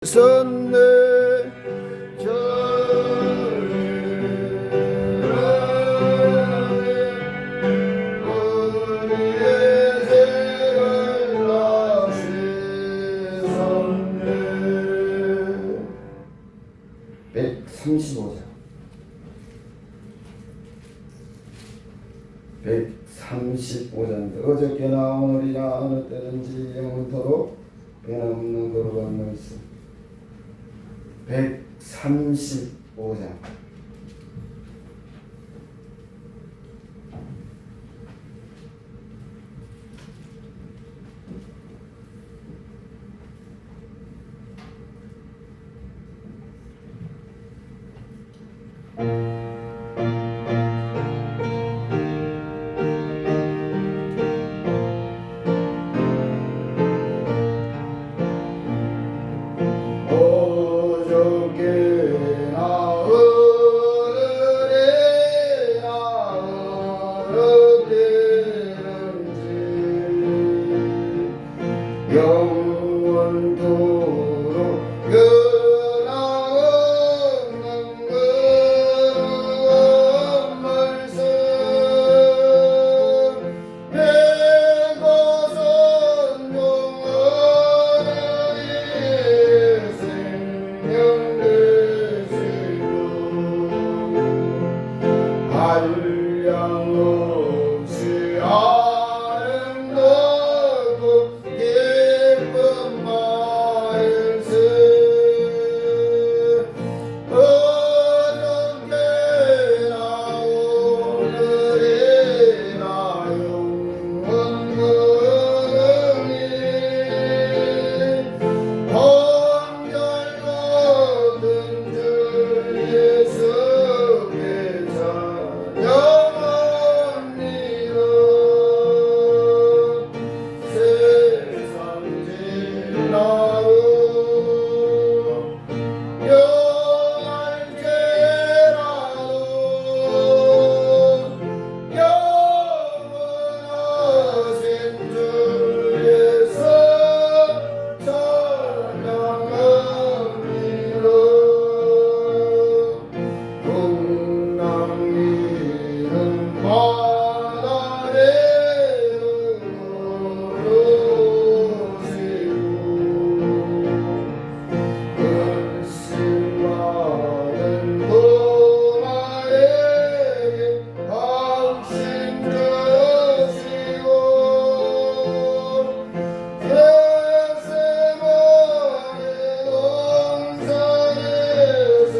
선내 우리의 죄를 다시섰네 135장 135장인데 어저께나 오늘이나 어느 때든지 영원토록 변함없는 거룩한 말씀 135장 영원토록 변함없는 거룩한 말씀 내 것은 영원히 생명 되시고 한량 없이 아름답고 기쁜 말씀 어저께나 오늘이나 영원히 한결같은 주 예수께 찬양합니다. 세상 지나고 영할지라도 영원하신 주 예수 찬양합니다. 동남이는 바다에로 오시고 근심받은 도마에게 당신 주시고 겟세마네 동산에서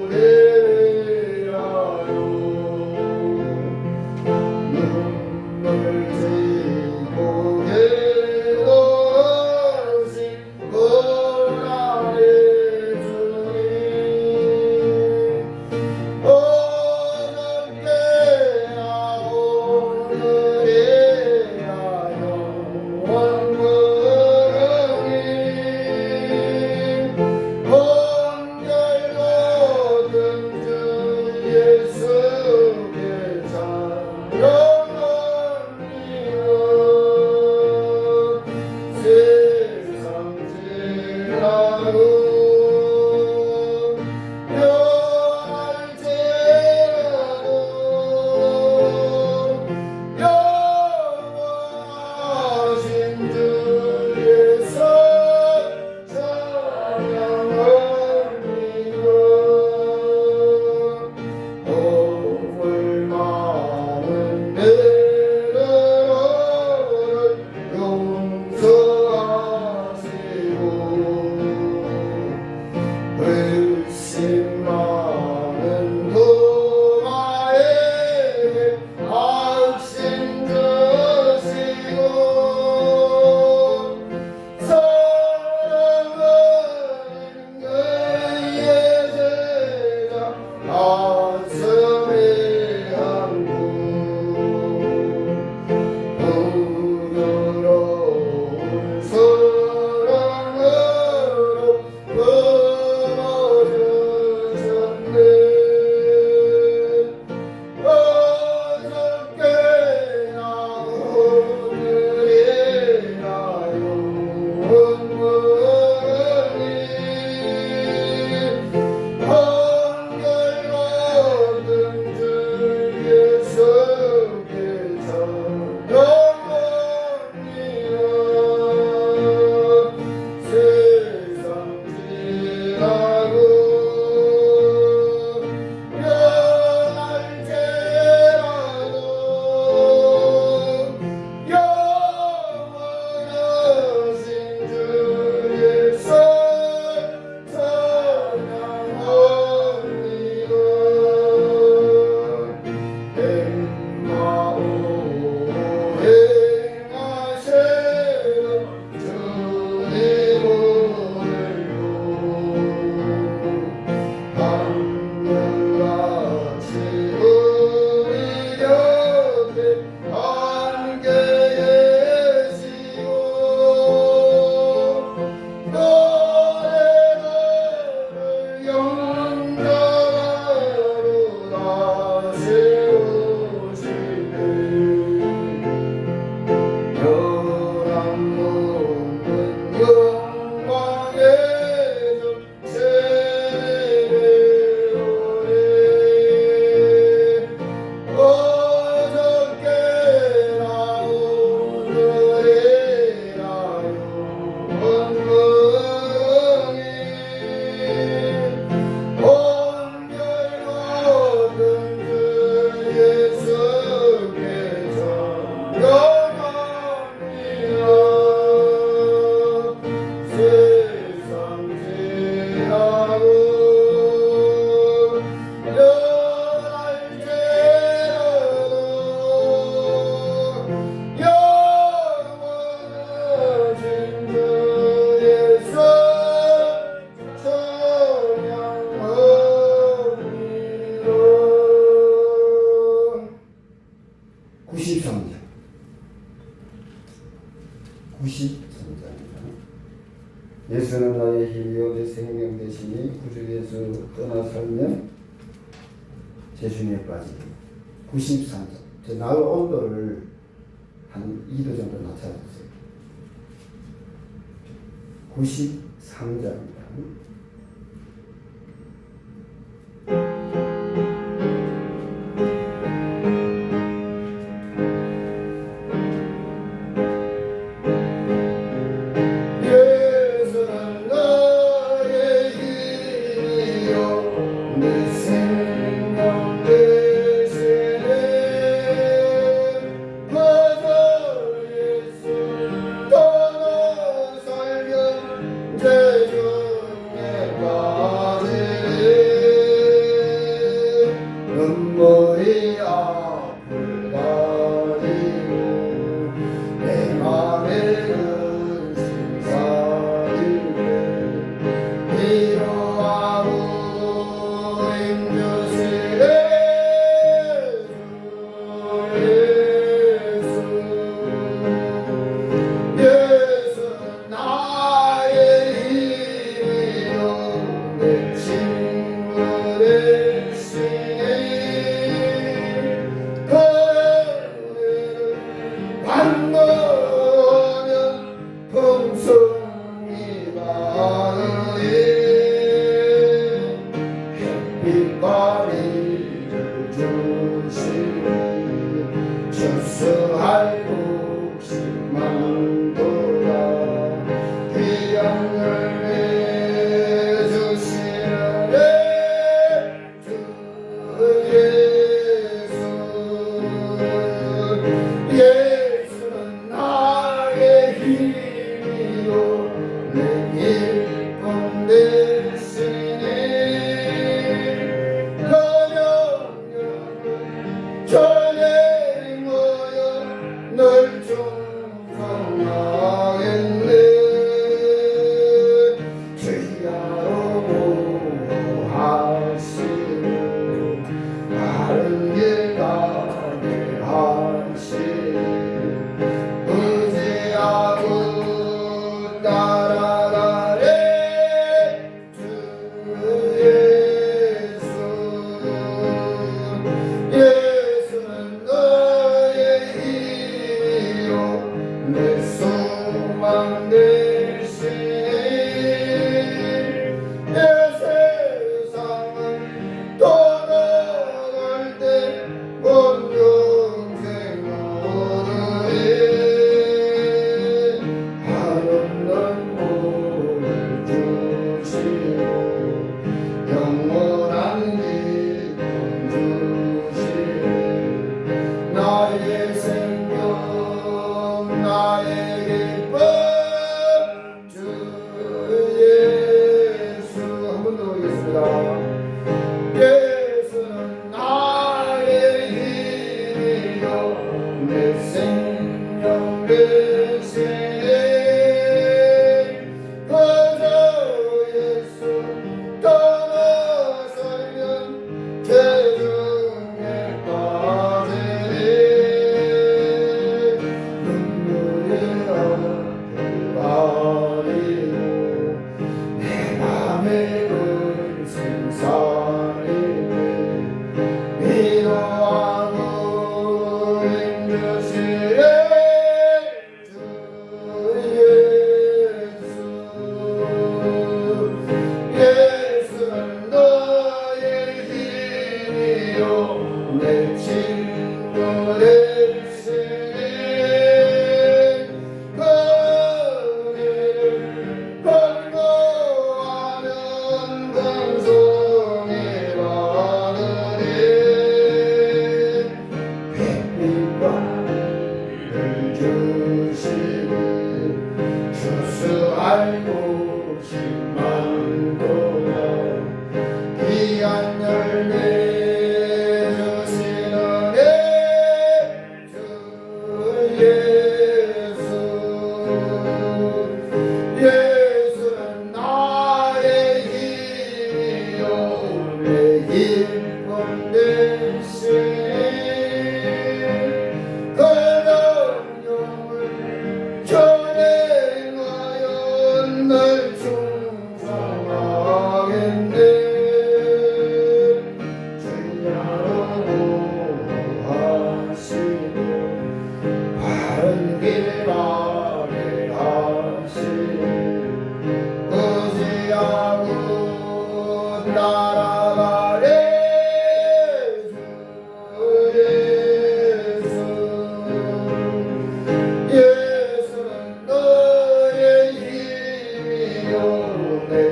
우리하여 눈물 지고 계도하신 고난의 주님 어저께나 오늘이나 영원히 한결같은 주 예수께 찬양합니다. 세상 지나고 변할지라도 영원하신 주 예수 찬양합니다. 복을 많은 배를 용서하시고 예수는 나의 힘이요 내 생명 되시니 구주 예수 떠나서면 제순위에 빠지기. 93점. 제 나의 온도를 한 2도 정도 낮춰줬어요. 93점입니다. 예수는 나의 힘이요 내 생명 되시네 맞아 예수 떠나 살면 죄중에 빠지네 눈물이 앞을 가리고 내 맘에 근심 쌓이네 위로하고 힘주시네 주 예수 나의 힘이요 내 친구 되시네 반가워하면 풍성이 많으니 햇빛과 비를 주시니 주수할 곳이 많도다 귀한 열매 주시네 주 예수는 나의 힘이요 내 기쁨 되시네 그명령을 전행하여 널 충성하겠네 주야로 보호하시고 바른 길 가게 하시니 의지하고 따라가래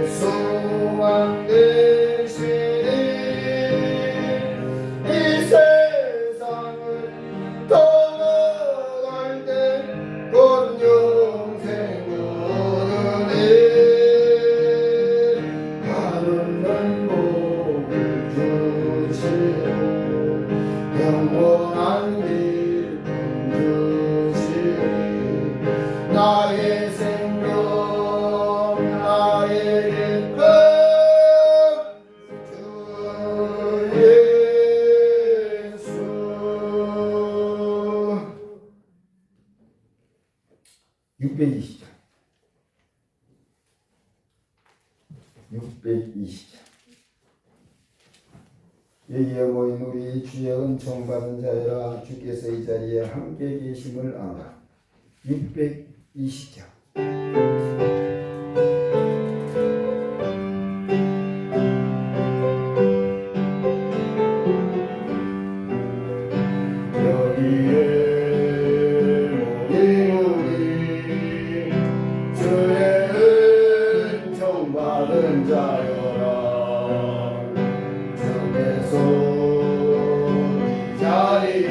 소망 되시니 이 세상을 떠나갈 때 곧 영생 오르니 하늘은 복을 주시고 영원한 기쁨 주시니 나의 생명 나의 기쁨 주 예수 620장 620장 여기에 모인 우리 주의 은총 받은 자여라 주께서 이 자리에 함께 계심을 아노라 620장 여기에 모인 우리 주의 은총 받은 자여라 주께서 이 자리에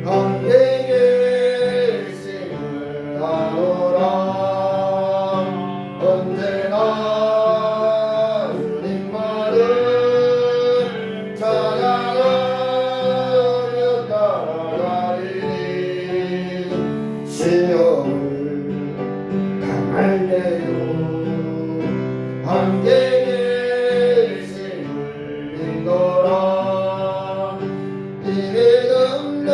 함께 계심을 아노라 언제나 주님만을 찬양하며 따라가리니 시험을 당할 때도 함께 계심을 믿노라 이 믿음도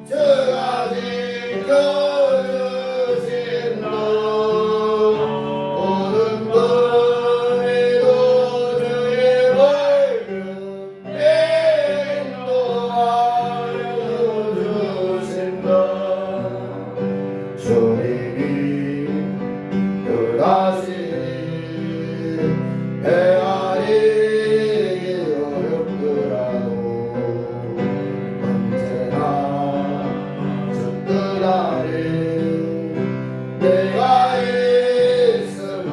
주가 지켜주신다 모든 번에도 주의 말씀 인도하여 주신다 주님이 그다시니 헤아리기 어렵더라도 언제나 주뜻아래 내가 있음을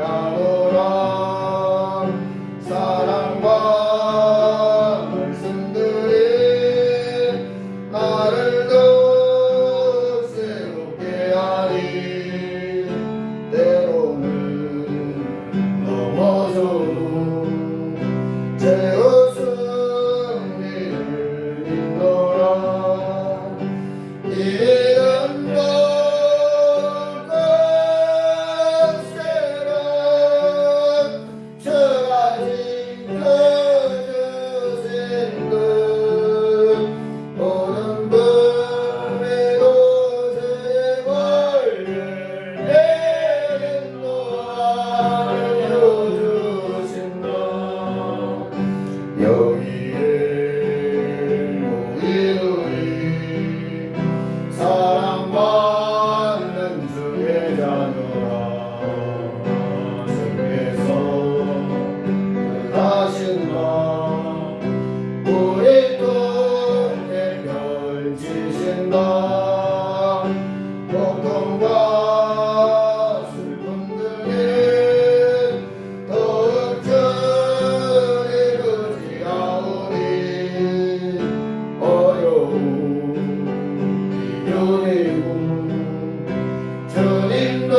아노라 사랑과 말씀들이 나를 더욱 새롭게 하니 때로는 넘어져도 제우승리를 믿노라 이 믿음도 끝세로 주가 지켜주신 듯 모든 밤에도 주의 권를 내게 인도하여 주신다 여기에 모인 우리 사랑받는 주의 자녀라 주께서 뜻하신다 우리 통해 펼치신다 고통과 슬픔 중에 더욱 주를 의지하오니 어려움 비교되고 주님도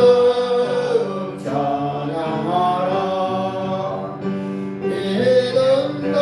찬양하라 믿음도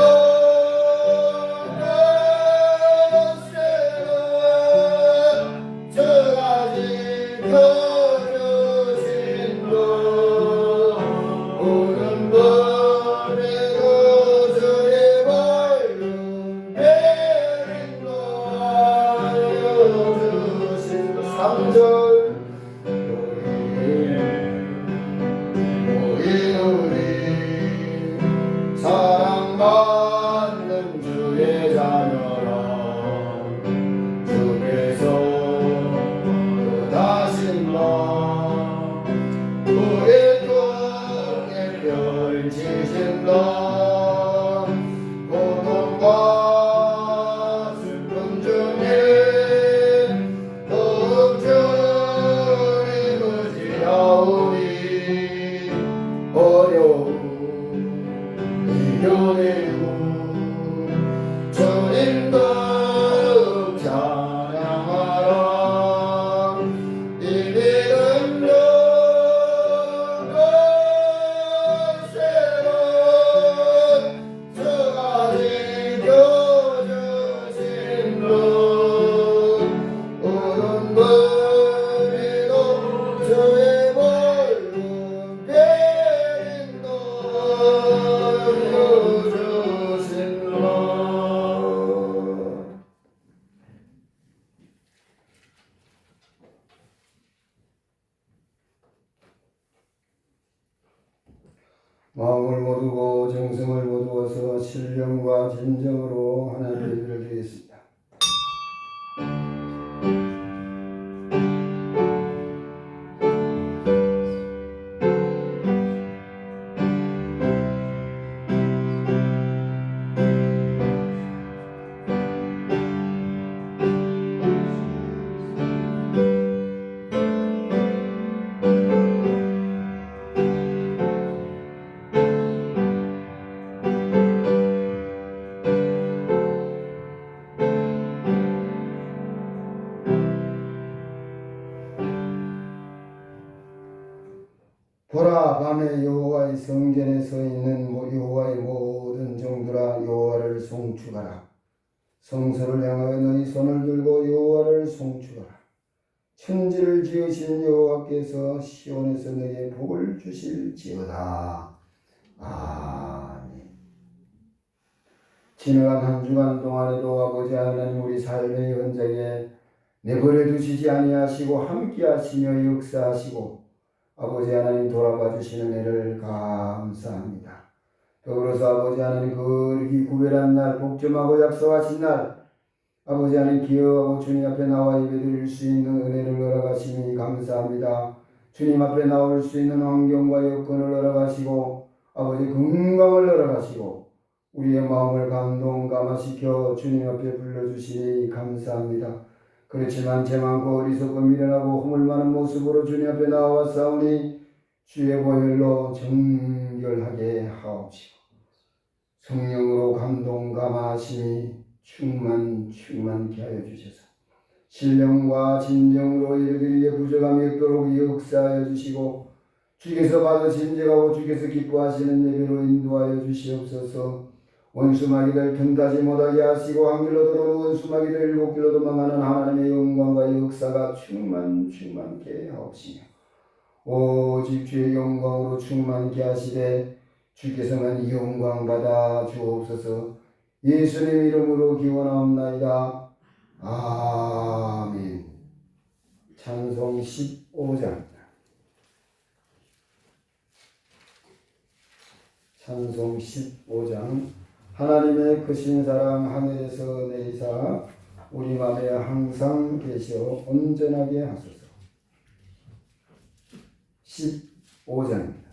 마음을 모두고 정성을 모두어서 신령과 진정으로 하나님께 예배를 드리겠습니다. 보라, 밤에 여호와의 성전에 서 있는 여호와의 모든 종들아, 여호와를 송축하라. 성소를 향하여 너희 손을 들고 여호와를 송축하라. 천지를 지으신 여호와께서 시온에서 너희의 복을 주실지어다. 아멘. 지나간 한 주간 동안에도 아버지 하나님, 우리 삶의 현장에 내버려 두시지 아니하시고 함께하시며 역사하시고 아버지 하나님 돌아봐 주시는 은혜를 감사합니다. 더불어서 아버지 하나님, 거룩히 구별한 날, 복점하고 약속하신 날, 아버지 하나님 기여하고 주님 앞에 나와 예배드릴 수 있는 은혜를 허락하시니 감사합니다. 주님 앞에 나올 수 있는 환경과 여건을 허락하시고 아버지 건강을 허락하시고 우리의 마음을 감동감화시켜 주님 앞에 불러주시니 감사합니다. 그렇지만 죄 많고 어리석고 미련하고 허물 많은 모습으로 주님 앞에 나와 싸우니 주의 보혈로 정결하게 하옵시고 성령으로 감동감화하시니 충만케 하여 주셔서 신령과 진정으로 예배드리기에 부족함이 없도록 역사하여 주시고 주께서 받으신 죄가고 주께서 기뻐하시는 예배로 인도하여 주시옵소서. 원수마귀들 틈타지 못하게 하시고 한 길로 들어오는 원수마귀들 일곱 길로 도망하는 하나님의 영광과 역사가 충만케 하옵시며 오직 주의 영광으로 충만케 하시되 주께서만 영광 받아 주옵소서. 예수님 이름으로 기원하옵나이다. 아멘. 찬송 15장. 찬송 15장. 하나님의 크신 사랑 하늘에서 내리사 우리 맘에 항상 계시어 온전하게 하소서. 15장입니다.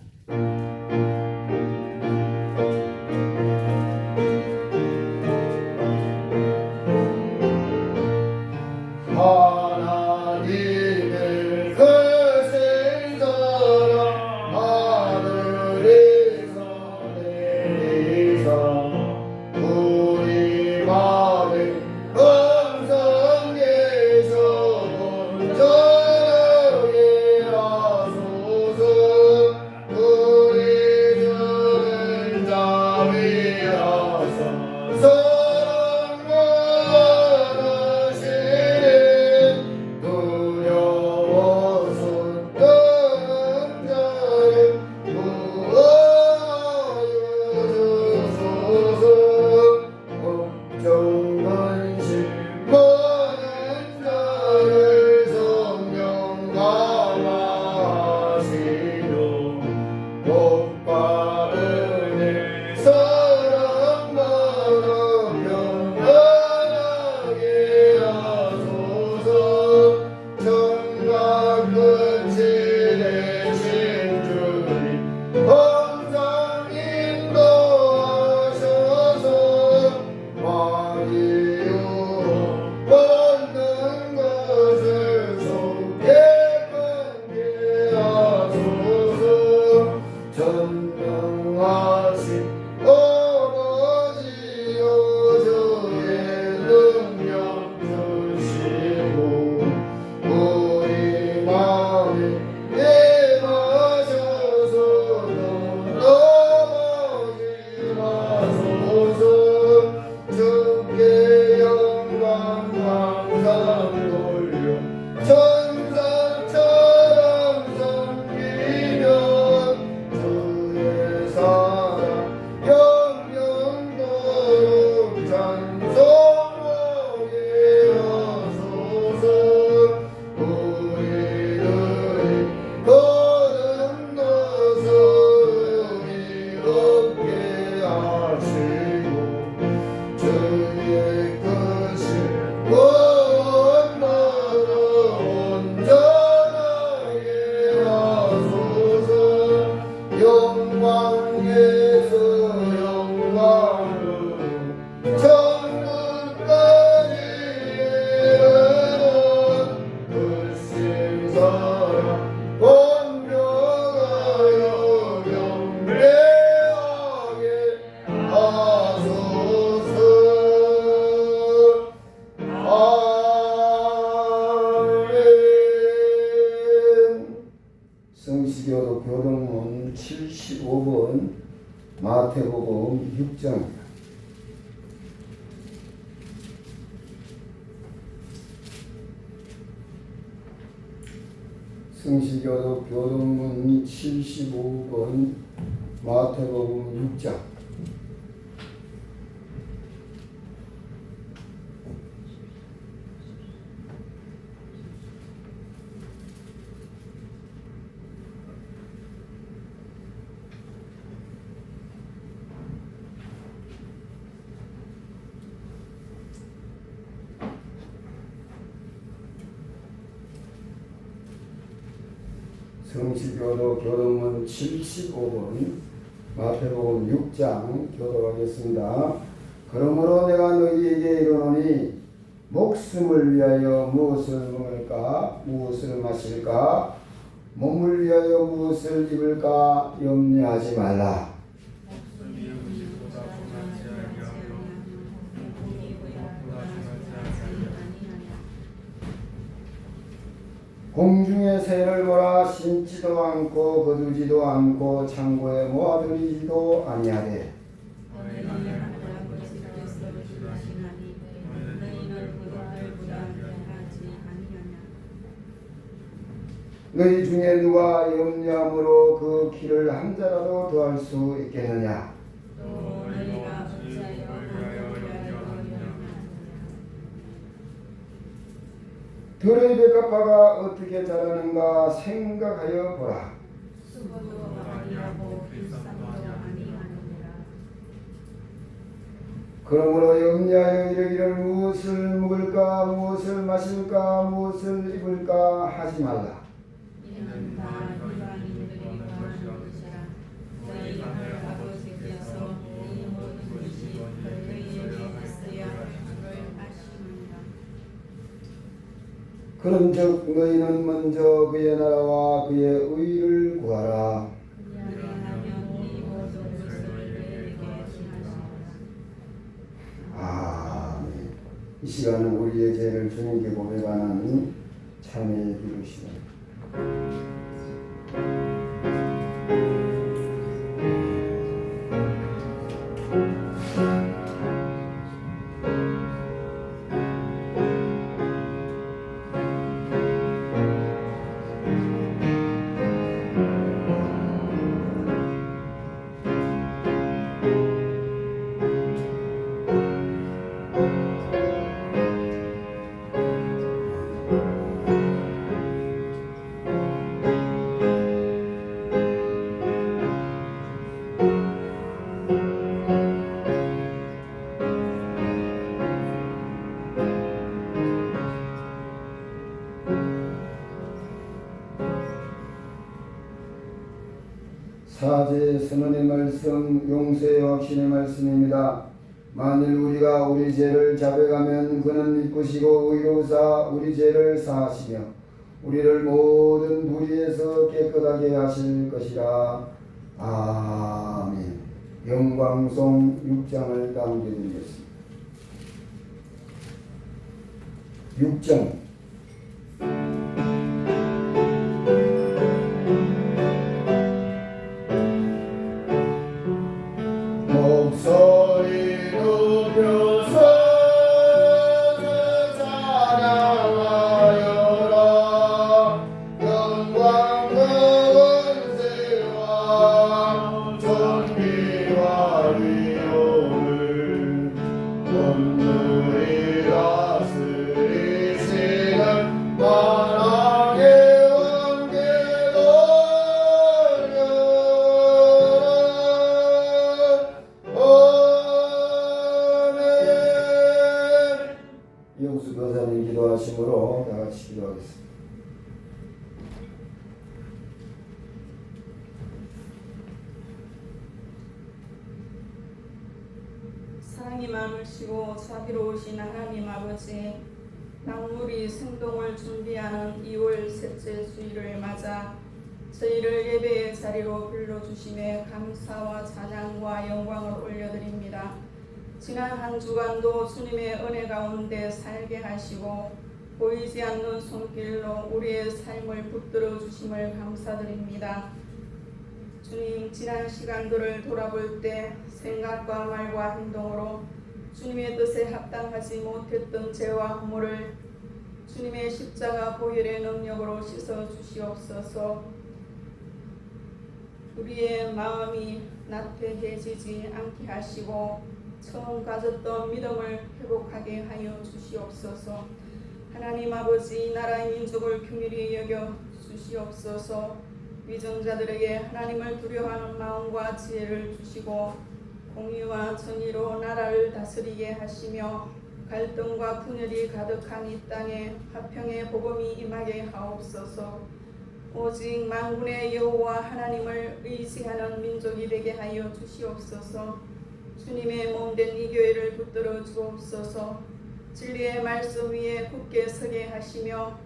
하나님의 크신 사랑 하늘에서 내리사 우리 맘에 항상 계셔 온전하게 하소서. 우리 주 성시교도 교동문 75번 마태복음 6장입니다. 성시교도 교동문 75번 마태복음 6장. 성시교도 교동문 75번 마태복음 6장 교독하겠습니다. 그러므로 내가 너희에게 이르노니 목숨을 위하여 무엇을 먹을까 무엇을 마실까 몸을 위하여 무엇을 입을까 염려하지 말라. 공중의 새를 보라. 심지도 않고 거두지도 않고 창고에 모아두리지도 아니하되 너희 중에 누가 염려함으로 그 키를 한 자라도 더할 수 있겠느냐. 들의 백합화가 어떻게 자라는가 생각하여 보라. 그러므로 염려하여 이르기를 무엇을 먹을까 무엇을 마실까 무엇을 입을까 하지 말라. 그런즉 너희는 먼저 그의 나라와 그의 의를 구하라. 아멘. 이 시간은 우리의 죄를 주님께 고백하는 참회의 기도 시간. 사제 선언의 말씀, 용서의 확신의 말씀입니다. 만일 우리가 우리 죄를 자백하면 그는 믿으시고 의로우사 우리 죄를 사하시며 우리를 모든 불의에서 깨끗하게 하실 것이라. 아멘. 영광송 6장을 당겨드리겠습니다. 6장. 목소리 높여서 찬양하여라. 영광과 권세와 존귀와 위엄을 온누리 다스리시는 만왕의 왕께 이용수 변사님 기도하심으로 다 같이 기도하겠습니다. 사랑이 많으시고 자비로우신 하나님 아버지, 낙물이 생동을 준비하는 2월 셋째 주일을 맞아 저희를 예배의 자리로 불러주심에 감사와 찬양과 영광을 올려드립니다. 지난 한 주간도 주님의 은혜 가운데 살게 하시고 보이지 않는 손길로 우리의 삶을 붙들어 주심을 감사드립니다. 주님, 지난 시간들을 돌아볼 때 생각과 말과 행동으로 주님의 뜻에 합당하지 못했던 죄와 허물을 주님의 십자가 보혈의 능력으로 씻어 주시옵소서. 우리의 마음이 나태해지지 않게 하시고 처음 가졌던 믿음을 회복하게 하여 주시옵소서. 하나님 아버지, 나라의 민족을 긍휼히 여겨 주시옵소서. 위정자들에게 하나님을 두려워하는 마음과 지혜를 주시고 공의와 정의로 나라를 다스리게 하시며 갈등과 분열이 가득한 이 땅에 화평의 복음이 임하게 하옵소서. 오직 만군의 여호와 하나님을 의지하는 민족이 되게 하여 주시옵소서. 주님의 몸된 이 교회를 붙들어 주옵소서. 진리의 말씀 위에 굳게 서게 하시며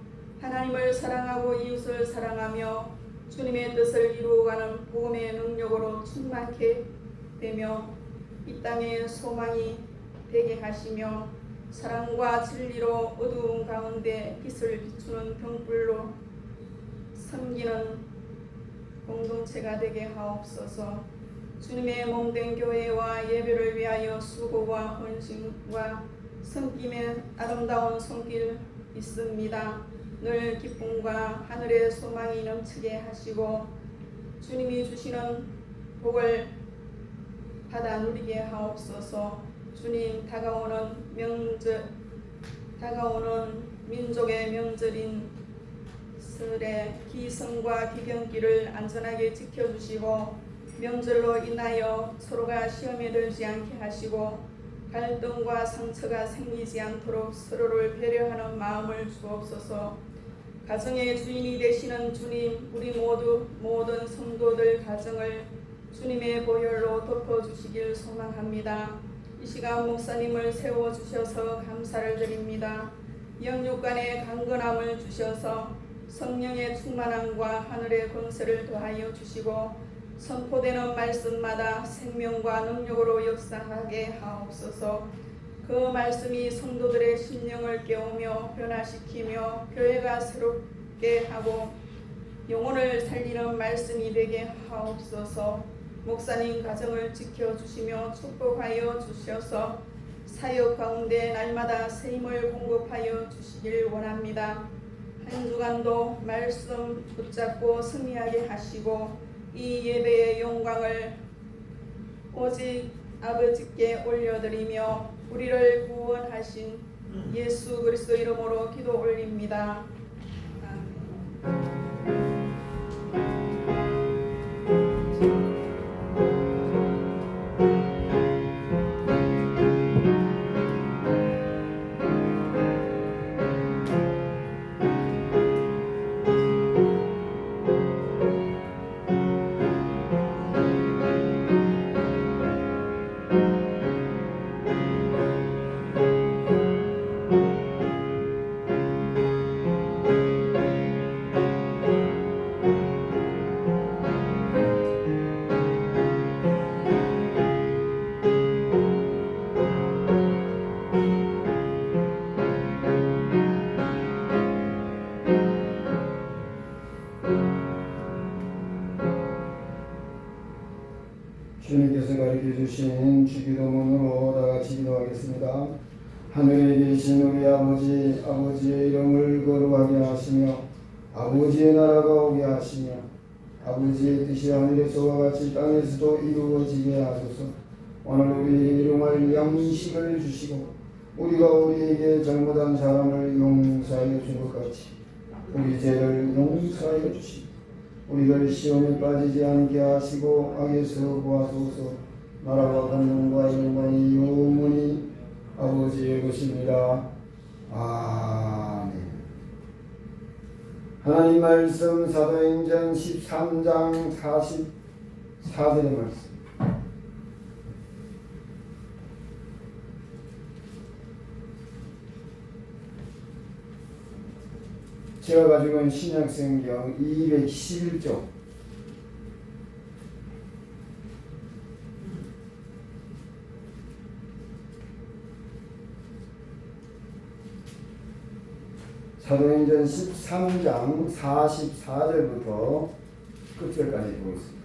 하나님을 사랑하고 이웃을 사랑하며 주님의 뜻을 이루어가는 복음의 능력으로 충만케 되며 이 땅에 소망이 되게 하시며 사랑과 진리로 어두운 가운데 빛을 비추는 등불로 섬기는 공동체가 되게 하옵소서. 주님의 몸된 교회와 예배를 위하여 수고와 헌신과 섬김의 아름다운 손길 있습니다. 늘 기쁨과 하늘의 소망이 넘치게 하시고 주님이 주시는 복을 받아 누리게 하옵소서. 주님, 다가오는 민족의 명절인 설의 기성과 기경길을 안전하게 지켜주시고 명절로 인하여 서로가 시험에 들지 않게 하시고 갈등과 상처가 생기지 않도록 서로를 배려하는 마음을 주옵소서. 가정의 주인이 되시는 주님, 우리 모든 성도들 가정을 주님의 보혈로 덮어주시길 소망합니다. 이 시간 목사님을 세워주셔서 감사를 드립니다. 영육간의 강건함을 주셔서 성령의 충만함과 하늘의 권세를 더하여 주시고 선포되는 말씀마다 생명과 능력으로 역사하게 하옵소서. 그 말씀이 성도들의 심령을 깨우며 변화시키며 교회가 새롭게 하고 영혼을 살리는 말씀이 되게 하옵소서. 목사님 가정을 지켜주시며 축복하여 주셔서 사역 가운데 날마다 새 힘을 공급하여 주시길 원합니다. 한 주간도 말씀 붙잡고 승리하게 하시고 이 예배의 영광을 오직 아버지께 올려드리며 우리를 구원하신 예수 그리스도 이름으로 기도 올립니다. 주님께서 가르쳐 주신 주기도문으로 다 같이 기도하겠습니다. 하늘에 계신 우리 아버지, 아버지의 이름을 거룩하게 하시며 아버지의 나라가 오게 하시며 아버지의 뜻이 하늘에서와 같이 땅에서도 이루어지게 하소서. 오늘 우리 일용할 양식을 주시고 우리가 우리에게 잘못한 사람을 용서하여 준 것 같이 우리 죄를 용서하여 주시고 우리를 시험에 빠지지 않게 하시고 악에서 구하소서. 나라와 권능과 영광이 영원히 아버지의 것입니다. 아멘. 하나님 말씀 사도행전 13장 44절의 말씀. 제가 가지고 있는 신약성경 211쪽 사도행전 13장 44절부터 끝절까지 보겠습니다.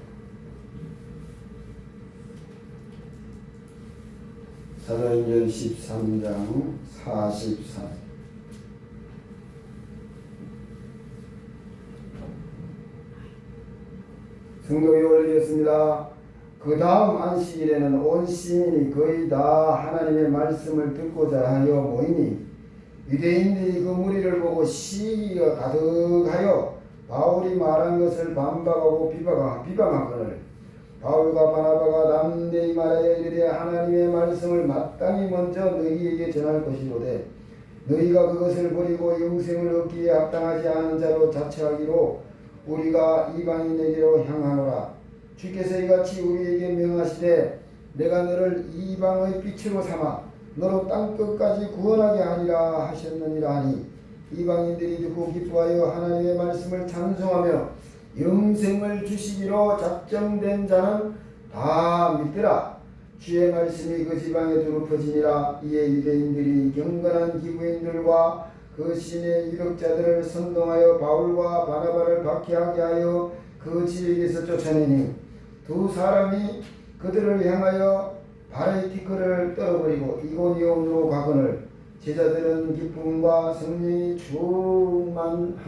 사도행전 13장 44. 성도에 올리겠습니다. 그 다음 안식일에는 온 시민이 거의 다 하나님의 말씀을 듣고자 하여 모이니 유대인들이 그 무리를 보고 시기가 가득하여 바울이 말한 것을 반박하고 비방하거늘 바울과 바나바가 남대히 말하여 이르되 하나님의 말씀을 마땅히 먼저 너희에게 전할 것이로되 너희가 그것을 버리고 영생을 얻기에 합당하지 않은 자로 자처하기로 우리가 이방인에게로 향하노라. 주께서 이같이 우리에게 명하시되 내가 너를 이방의 빛으로 삼아 너로 땅끝까지 구원하게 하리라 하셨느니라 하니 이방인들이 듣고 기뻐하여 하나님의 말씀을 찬송하며 영생을 주시기로 작정된 자는 다 믿더라. 주의 말씀이 그 지방에 두루 퍼지니라. 이에 유대인들이 경건한 기부인들과 그 신의 유력자들을 선동하여 바울과 바나바를 박해하게 하여 그 지역에서 쫓아내니 두 사람이 그들을 향하여 바레티크를 떨어버리고 이고니온으로 가거늘 제자들은 기쁨과 성령이 충만하니라.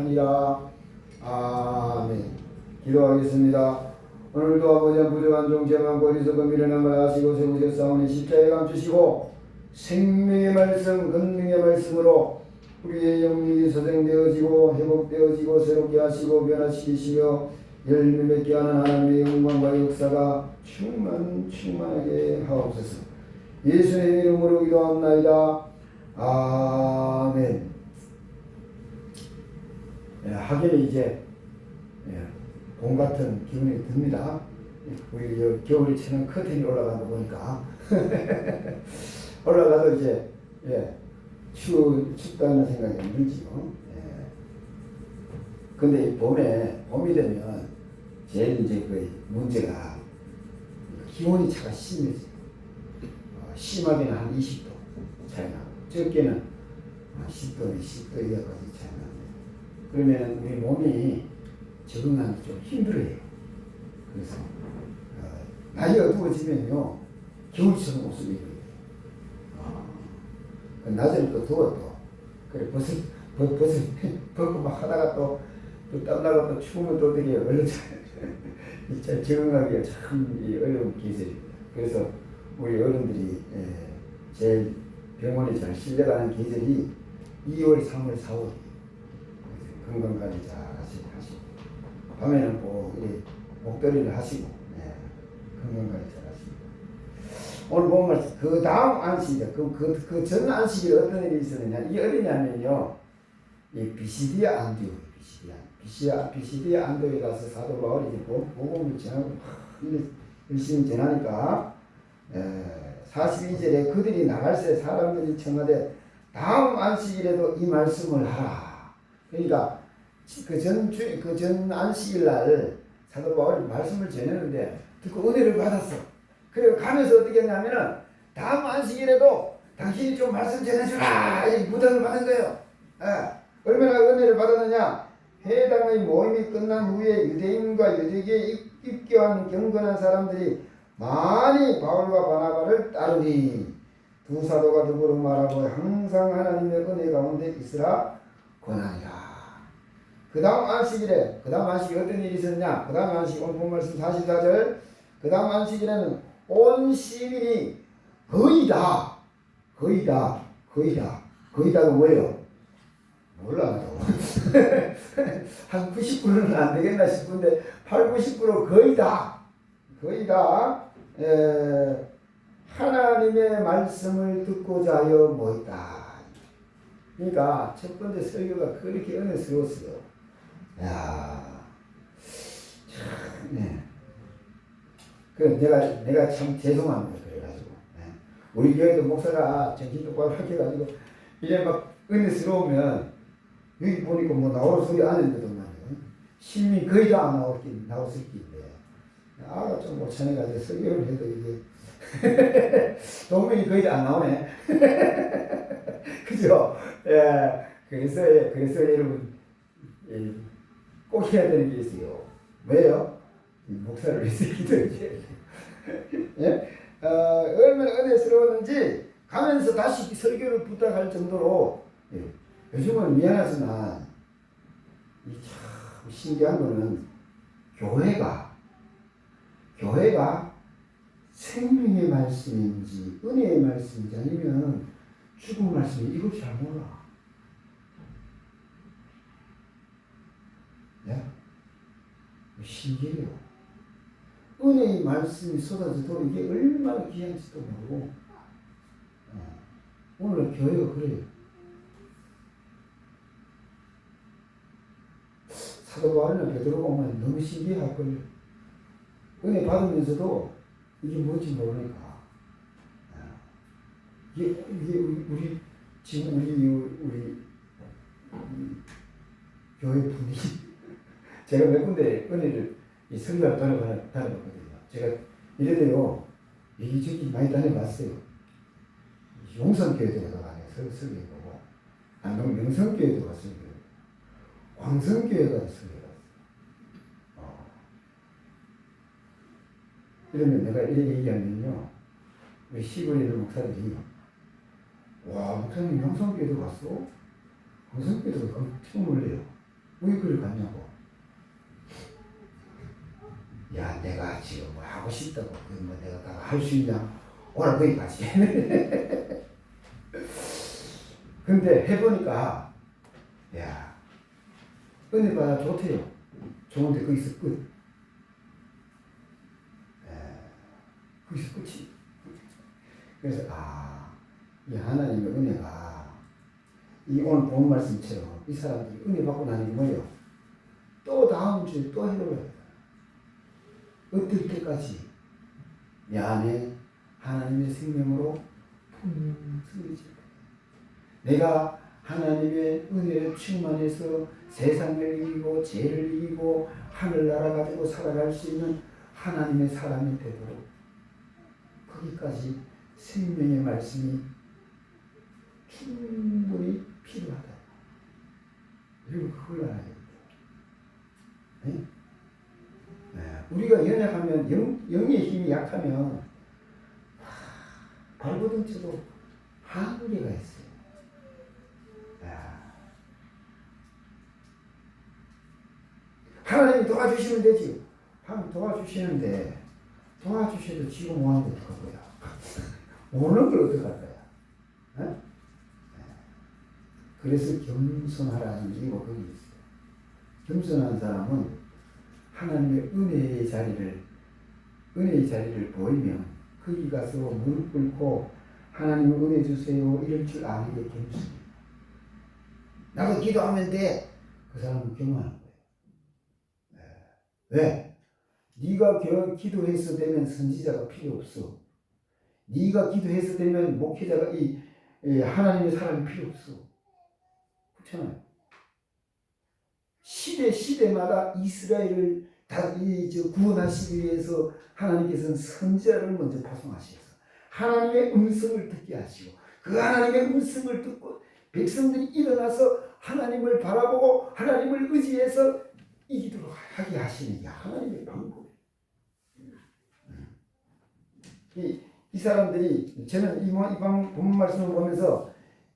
아멘. 기도하겠습니다. 오늘도 아버지 부족한 종제만 고리석어 미련함을 아시고 세우셨사오니 십자에 감추시고 생명의 말씀 권능의 말씀으로 우리의 영육이 소생되어지고 회복되어지고 새롭게 하시고 변화시키시며 열매 맺게 하는 하나님의 영광과 역사가 충만하게 하옵소서. 예수의 이름으로 기도합나이다. 아멘. 하긴 이제 봄 같은 기분이 듭니다. 우리 겨울이 치는 커튼이 올라가는 거 보니까 올라가도 이제 춥다는 생각이 들지요. 근데 이 봄이 되면 제일 이제 그 문제가 기온이 차가 심해져요. 심하게는 한 20도 차이 나고 적게는 10도, 10도 이하까지 차이 나는데 그러면 우리 몸이 적응하기 좀 힘들어요. 그래서 날이 어두워지면요 겨울처럼 옷을 입어요. 낮에는 또 더워도 그래 벗고 막 하다가 또 땀나고 또 추우면 또 되게 얼른 진짜 적응하기가 참 어려운 계절입니다. 그래서 우리 어른들이 제일 병원에 잘 실려가는 계절이 2월, 3월, 4월 건강관리 잘 하시고 밤에는 꼭 목도리를 하시고 건강관리 잘 하시고 오늘 보면 그 다음 안식일 그 전 안식일 어떤 일이 있었느냐 이게 어디냐면요 이 비시디아 안디오 비시디아 안디오에 가서 사도 바울이 이제 복음을 전하고 열심히 전하니까 42절에 그들이 나갈 새 사람들이 청하되 다음 안식일에도 이 말씀을 하라. 그러니까 그 전 안식일 날 사도 바울이 말씀을 전했는데 듣고 은혜를 받았어. 그리고 가면서 어떻게 했냐면은 다음 안식일에도 당신이 좀 말씀 전해주라 이 부탁을 받은 거예요. 얼마나 은혜를 받았느냐. 해당의 모임이 끝난 후에 유대인과 유대교에 입교한 경건한 사람들이 많이 바울과 바나바를 따르니 두 사도가 더불어 말하고 항상 하나님의 은혜 가운데 있으라 권하니라. 그 다음 안식일에 어떤 일이 있었냐. 그 다음 안식 오늘 본 말씀 44절 그 다음 안식일에는 온 시민이 거의 다가 뭐예요? 몰라요. 한 90%는 안 되겠나 싶은데 8, 90% 거의 다 하나님의 말씀을 듣고자 하여 모였다. 그러니까 첫 번째 설교가 그렇게 은혜스러웠어요. 내가 참 죄송합니다. 그래가지고 우리 교회도 목사가 정신 똑바로 하셔가지고 이래 막 은혜스러우면 여기 보니까 뭐 나올 소리 안 했는데도 말이에요. 시민이 거의 다 안 나왔을 텐데 아가 좀 못천해가지고 설교를 해도 이게 동명이 거의 다 안 나오네. 그죠? 그래서 여러분 꼭 해야 되는 게 있어요. 왜요? 목사를 위해서 기도해줘야 돼요. 얼마나 은혜스러웠는지 가면서 다시 설교를 부탁할 정도로 예, 요즘은 미안하지만 이 참 신기한 거는 교회가 생명의 말씀인지 은혜의 말씀인지 아니면 죽은 말씀인지 이걸 잘 몰라. 예? 신기해요. 은혜의 말씀이 쏟아져도 이게 얼마나 귀한지도 모르고 오늘 교회가 그래요. 사도 바울이나 베드로가 오면 너무 신기할걸요. 은혜 받으면서도 이게 뭔지 모르니까. 이게 우리 지금 우리 교회 분위기 제가 몇 군데 은혜를 설교를 다녀봤거든요. 제가 이래도요 이쪽이 많이 다녀봤어요. 용산교회도 가다가 설교해보고 명성교회도 갔어요. 광성교회 가서 설교했어요. 이러면 내가 이렇게 얘기하면요 우리 시골에 있는 목사들이 와 목사님 명성교회도 갔어? 광성교회도 엄청 놀래요. 왜 그걸 갔냐고. 야 내가 지금 뭐 하고 싶다고 뭐 내가 다 할 수 있냐 오늘 거기까지. 근데 해보니까 야 은혜 받아 좋대요. 좋은데 거기서 끝. 거기서 끝이. 그래서 이 하나님의 은혜가 이 오늘 본 말씀처럼 이 사람들이 은혜 받고 나니 뭐예요? 또 다음 주에 또 해보려요. 어떨 때까지 내 안에 하나님의 생명으로 풍성해질 거예요. 내가 하나님의 은혜를 충만해서 세상을 이기고 죄를 이기고 하늘나라 가지고 살아갈 수 있는 하나님의 사람이 되도록 거기까지 생명의 말씀이 충분히 필요하다. 여러분 그걸 알아야 됩니다. 네? 네. 우리가 연약하면 영의 힘이 약하면 발버둥 쳐도 한계가 있어요. 하나님이 도와주시면 되지. 하나님 도와주시는데 도와주셔도 지금 뭐하는 거 어떡할 거야? 모르는 걸 어떡할 거야? 네? 그래서 겸손하라는 이유가 거기 있어요. 겸손한 사람은 하나님의 은혜의 자리를 보이면 거기 가서 무릎 꿇고 하나님 은혜 주세요 이럴 줄 아는 게 겸손이에요. 나도 기도하면 돼. 그 사람은 경험하는 거예요. 왜? 네가 기도해서 되면 선지자가 필요 없어. 네가 기도해서 되면 목회자가 하나님의 사람이 필요 없어. 그렇잖아요. 시대마다 이스라엘을 구원하시기 위해서 하나님께서는 선지자를 먼저 파송하셔서 하나님의 음성을 듣게 하시고 그 하나님의 음성을 듣고 백성들이 일어나서 하나님을 바라보고 하나님을 의지해서 이기도록 하게 하시는 게 하나님의 방법이에요. 이 사람들이 저는 이 본 말씀을 보면서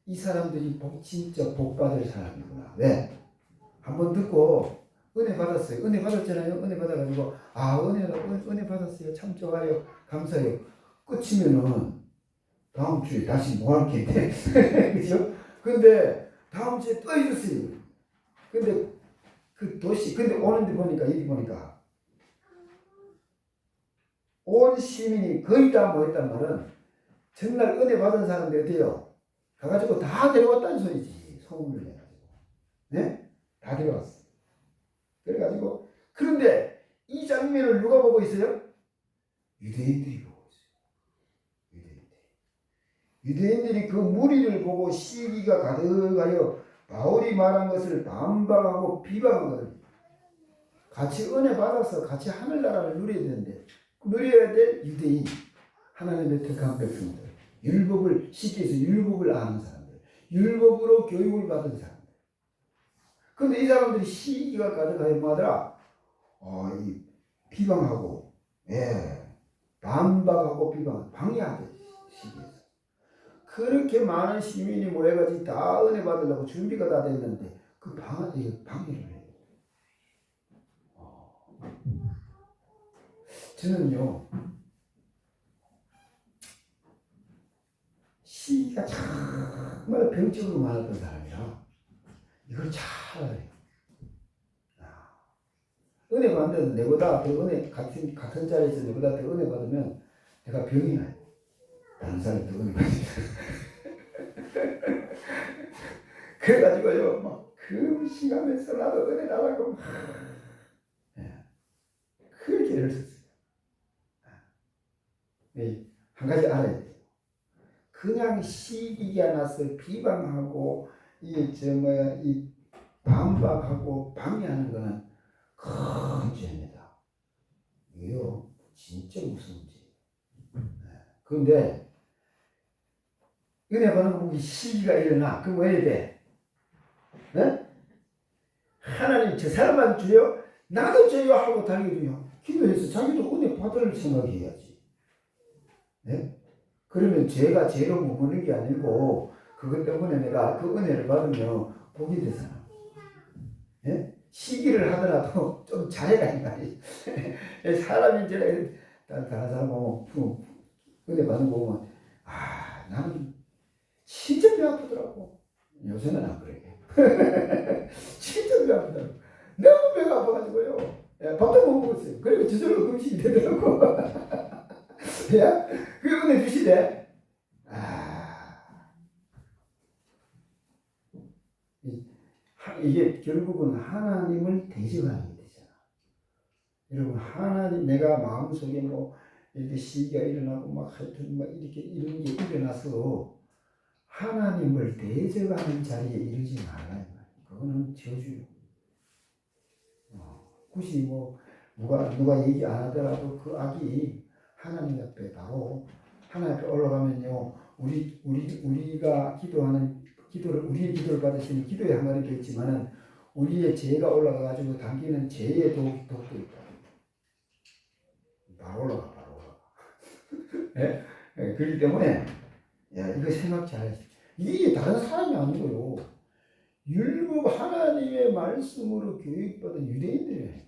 이 사람들이 진짜 복 받을 사람이구나. 왜? 한번 듣고 은혜 받았어요. 은혜 받았잖아요. 은혜 받아가지고 은혜 받았어요. 참 좋아요. 감사해요. 끝이면은 다음 주에 다시 뭐 할 텐데 그죠? 근데 다음 주에 또 해줬어요. 근데 근데 오는데 보니까 여기 보니까 온 시민이 거의 다 모였단 말은 전날 은혜 받은 사람들이 어때요? 가가지고 다 데려왔다는 소리지. 소문을 내가지고. 네? 다 데려왔어. 그래가지고 그런데 이 장면을 누가 보고 있어요? 유대인들이 보고 있어요. 유대인들이 그 무리를 보고 시기가 가득하여 바울이 말한 것을 반박하고 비방하거든요. 같이 은혜 받아서 같이 하늘나라를 누려야 되는데 누려야 될 유대인, 하나님의 택한 백성들, 율법을 쉽게 해서 율법을 아는 사람들, 율법으로 교육을 받은 사람들. 그런데 이 사람들이 시기가 가득하여 뭐하더라? 비방하고, 반박하고 비방하고 방해하게 시기에서. 그렇게 많은 시민이 모여가지고 다 은혜 받으려고 준비가 다 됐는데 그 방해를 해요. 저는요 시기가 정말 병적으로 많았던 사람이라 이걸 잘 알아요. 은혜 받는 내보다 더 은혜 같은 자리에서 내보다 더 은혜 받으면 내가 병이 나요. 다른 사람이 더 은혜 받으면 그래가지고요 막 그 시간에서 나도 은혜 달라고 막 그렇게 애를 썼어요. 한 가지 알아야 돼요. 그냥 시기가 나서 비방하고 이 반박하고 방해하는 거는 큰 죄입니다. 이게요 진짜 무서운 죄예요. 그런데 은혜 받는 거 보기 시기가 일어나. 그럼 왜 해야 돼? 네? 하나님 저 사람만 주여 나도 주여 하고 달려주요. 기도해서 자기도 은혜 받을 생각해야지. 네? 그러면 죄가 죄로 머무는 게 아니고 그것 때문에 내가 그 은혜를 받으면 복이 되잖아. 네? 시기를 하더라도 좀 잘해라 이 말이지. 사람이 이제 다른 사람 보면 은혜 받는 거 보면 나는 진짜 배 아프더라고. 요새는 안 그래. 진짜 배 아프더라고. 너무 배가 아파가지고요. 밥도 못 먹었어요. 그리고 저절로 음식이 되더라고. 야, 그 은혜 주시대. 이게 결국은 하나님을 대적하는 게 되잖아. 여러분, 하나님, 내가 마음속에 이렇게 시기가 일어나고 하여튼 이렇게 이런 게 일어나서 하나님을 대적하는 자리에 이르지 말라. 그거는 저주요. 굳이 누가 얘기 안 하더라도 그 악이 하나님 앞에 바로 하나님 앞에 올라가면요 우리가 기도하는 우리의 기도를 받으시는 기도의 항아리도 있지만은 우리의 죄가 올라가가지고 당기는 죄의 독도 있다. 바로 올라가. 네? 그렇기 때문에 이거 생각 잘해. 이게 다른 사람이 아니고요. 율법 하나님의 말씀으로 교육받은 유대인들이라니까.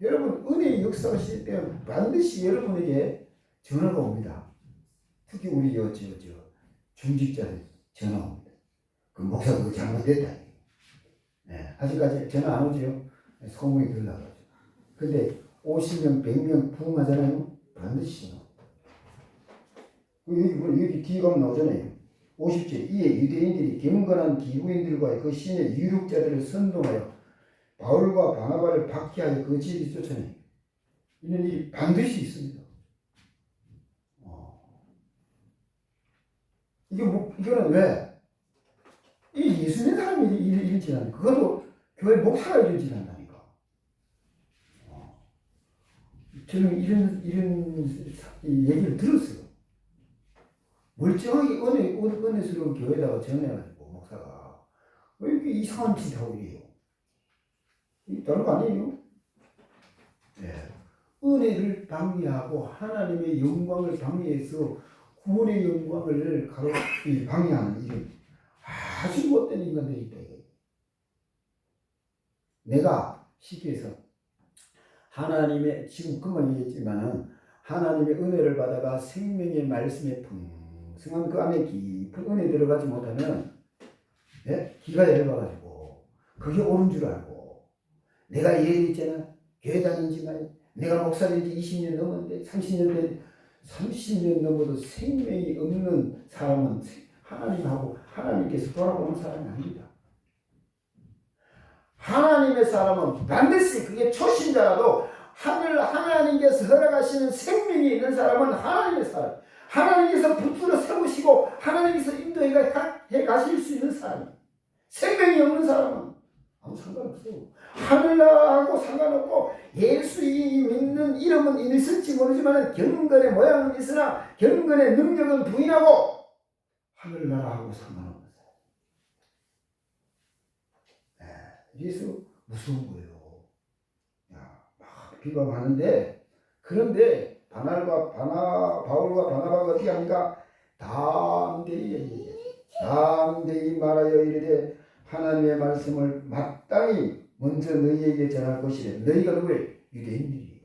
여러분 은혜의 역사하실 때 반드시 여러분에게 전화가 옵니다. 특히 우리 중직자들 전화 옵니다. 그 목사 그거 잘못됐다. 아직까지 전화 안 오지요. 소문이 들려가지고. 근데 50명, 100명 부흥하잖아요. 반드시 전화. 여기 뒤에 가면 나오잖아요. 50절 이에 유대인들이 경건한 기부인들과 그 신의 유력자들을 선동하여 바울과 바나바를 박해하여 그 지역에 쫓아내요. 이런 일이 반드시 있습니다. 이거는 왜? 이 예수님 사람이 이런 짓 하는 그것도 교회 목사가 이런 짓 한다니까. 저는 이런 얘기를 들었어요. 멀쩡하게 은혜스러운 교회에다가 전해가지고 목사가 왜 이렇게 이상한 짓 하고 이래요? 다른 거 아니에요? 은혜를 방해하고 하나님의 영광을 방해해서 구원의 영광을 방해하는 이런 아주 못된 인간들이 있다. 내가 쉽게 해서 하나님의 지금 그만 얘기했지만은 하나님의 은혜를 받아가 생명의 말씀에 풍성한 그 안에 깊은 은혜 들어가지 못하면 기가 열려가지고 그게 옳은 줄 알고 내가 이래 있잖아. 교회 다닌 지 내가 목사 된 지 20년 넘었는데 30년 넘어도 생명이 없는 사람은 하나님께서 돌아보는 사람이 아닙니다. 하나님의 사람은 반드시 그게 초신자라도 하나님께서 허락하시는 생명이 있는 사람은 하나님의 사람. 하나님께서 붙들어 세우시고 하나님께서 인도해 가실 수 있는 사람. 생명이 없는 사람은 아무 상관없어요. 하늘나라하고 상관없고 예수 믿는 이름은 있을지 모르지만 경건의 모양은 있으나 경건의 능력은 부인하고 하늘나라하고 상관없어요. 그래서 무서운 거예요. 막 비방하는데 그런데 바울과 바나바가 어떻게 합니까? 담대히 말하여 이르되 하나님의 말씀을 마땅히 먼저 너희에게 전할 것이래. 너희가 누구예요? 유대인들이에요.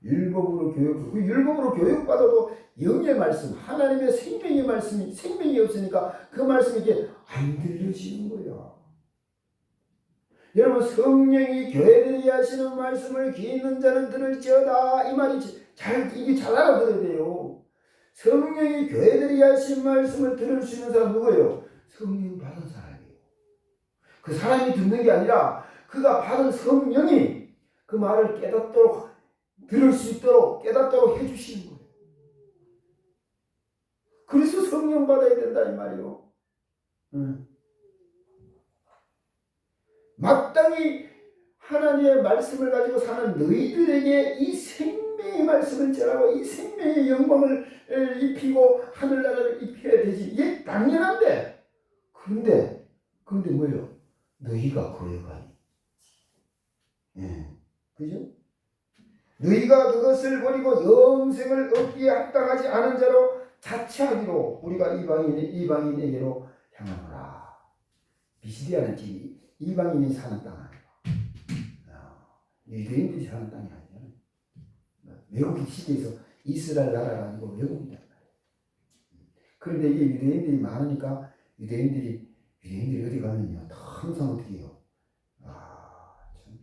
율법으로 교육받아도 영의 말씀, 하나님의 생명의 말씀이 생명이 없으니까 그 말씀이 이게 안 들려지는 거야. 여러분, 성령이 교회들이 하시는 말씀을 귀 있는 자는 들을지어다, 이 말이 이게 잘 알아들어야 돼요. 성령이 교회들이 하신 말씀을 들을 수 있는 사람 누구예요? 성령 받은 사람이에요. 그 사람이 듣는 게 아니라 그가 받은 성령이 그 말을 깨닫도록, 들을 수 있도록 깨닫도록 해주시는 거예요. 그래서 성령 받아야 된다 이 말이요. 마땅히 하나님의 말씀을 가지고 사는 너희들에게 이 생명의 말씀을 전하고 이 생명의 영광을 입히고 하늘나라를 입혀야 되지. 이게 당연한데. 그런데 뭐예요? 너희가 거역하니. 그죠? 너희가 그것을 버리고 영생을 얻기에 합당하지 않은 자로 자체하기로 우리가 이방인에게로 향하노라. 비시디아는 지금 이방인이 사는 땅 아니야. 유대인들이 사는 땅이 아니야. 외국 시대에서 이스라엘 나라가 아니고 외국이란 말이야. 그런데 이게 유대인들이 많으니까 유대인들이 어디 가면요 항상 어떻게 해요? 참.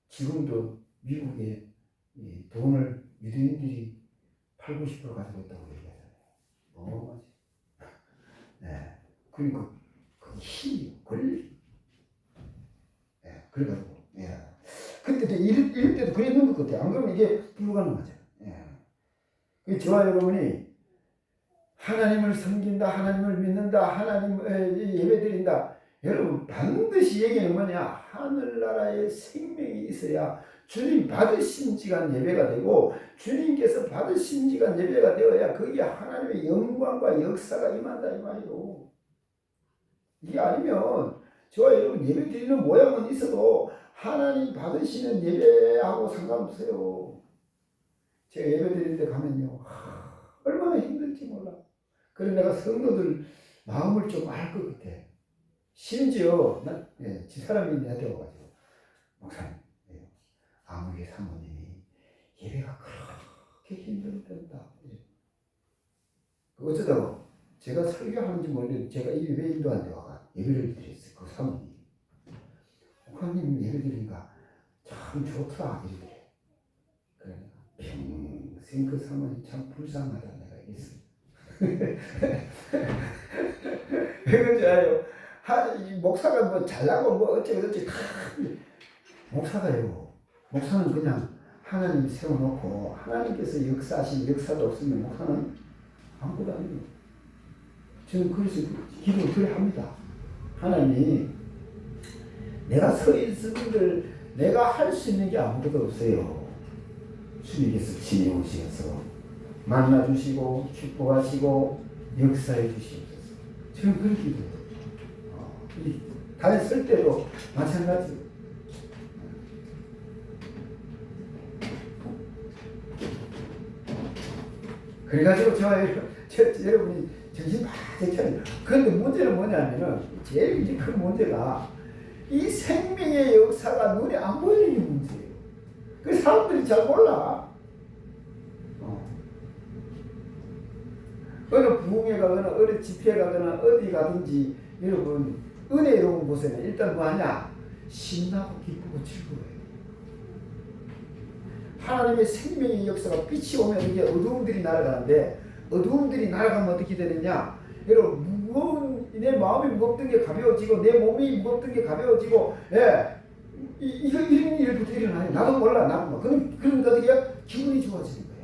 지금도 미국에 돈을 유대인들이 80-90% 가지고 있다고 얘기하잖아요. 네. 그러니까 그 힘이 권리. 그래가지고 그때도 이럴 때도 그랬는 것 같아요. 안 그러면 이게 불가능하죠. 저와 여러분이 하나님을 섬긴다, 하나님을 믿는다, 하나님을 예배드린다. 여러분 반드시 얘기는 뭐냐? 하늘나라의 생명이 있어야 주님 받으신 지간 예배가 되고 주님께서 받으신 지간 예배가 되어야 거기에 하나님의 영광과 역사가 임한다 이 말이에요. 이게 아니면 저와 여러분 예배 드리는 모양은 있어도 하나님 받으시는 예배하고 상관없어요. 제가 예배 드릴 때 가면요 얼마나 힘들지 몰라. 그래서 내가 성도들 마음을 좀 알 것 같아. 심지어 집사람이 내한테 와가지고 목사님 아무리 사모님이 예배가 그렇게 힘들었다. 어쩌다가 제가 설교하는지 모르겠는데 제가 이 예배인도한테 와가 예배를 드렸어요. 그 사모님. 목사님 예배 드리니까 참 좋더라 이래. 그러니까 평생 그 사모님 참 불쌍하다 내가 이랬어요. 왜 그런지 알아요? 목사가 뭐 잘나고 뭐 어쩌고저쩌고 목사는 그냥 하나님 세워놓고 하나님께서 역사하신 역사도 없으면 목사는 아무것도 아니에요. 저는 그래서 기도를 그래 합니다. 하나님 내가 서 있음을 내가 할 수 있는 게 아무것도 없어요. 주님께서 친히 오셔서 만나주시고 축복하시고 역사해 주시옵소서. 저는 그렇게 기도해요. 단에 쓸 때도 마찬가지예요. 그래가지고 여러분이 정신 바짝 차려요. 그런데 문제는 뭐냐면은 제일 이제 큰 문제가 이 생명의 역사가 눈에 안 보이는 문제예요. 그 사람들이 잘 몰라. 어느 부흥회 가거나 어느 집회 가거나 어디 가든지 여러분 은혜로운 곳에는 일단 뭐하냐? 신나고 기쁘고 즐거워요. 하나님의 생명의 역사가 빛이 오면 이게 어두움들이 날아가는데 어두움들이 날아가면 어떻게 되느냐? 여러분 무거운 내 마음이 무겁던 게 가벼워지고 내 몸이 무겁던 게 가벼워지고 이런 일부터 일어나요. 나도 몰라. 그러니까 어떻게 기분이 좋아지는 거야.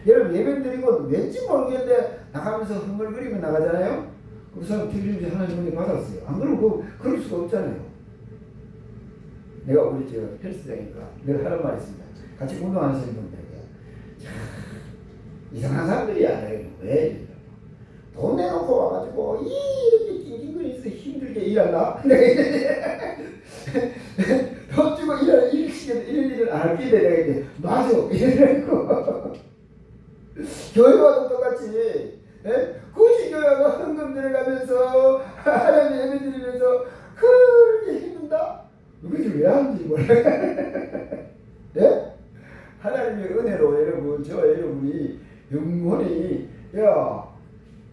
여러분 예배 드리고 왠지 모르겠는데 나가면서 흥얼거리며 나가잖아요. 그 사람 드리면서 하나님 은혜 받았어요. 안 그러면 그럴 수가 없잖아요. 내가 우리 헬스장이니까 내가 하는 말이 있습니다. 같이 운동하시는 분들에게 이상한 사람들이야. 왜? 돈 내놓고 와가지고 이렇게 낑낑거리면서 힘들게 일한다? 돈 주고 이런 일을 안 할게 내가 이제 놔줘 이러고 교회 와도 똑같이 예? 굳이 교회가 헌금 들어가면서 하나님 예배 드리면서 그렇게 힘든다? 이것이 왜 하는지 몰라. 예? 하나님의 은혜로 여러분, 저와 여러분이 영원히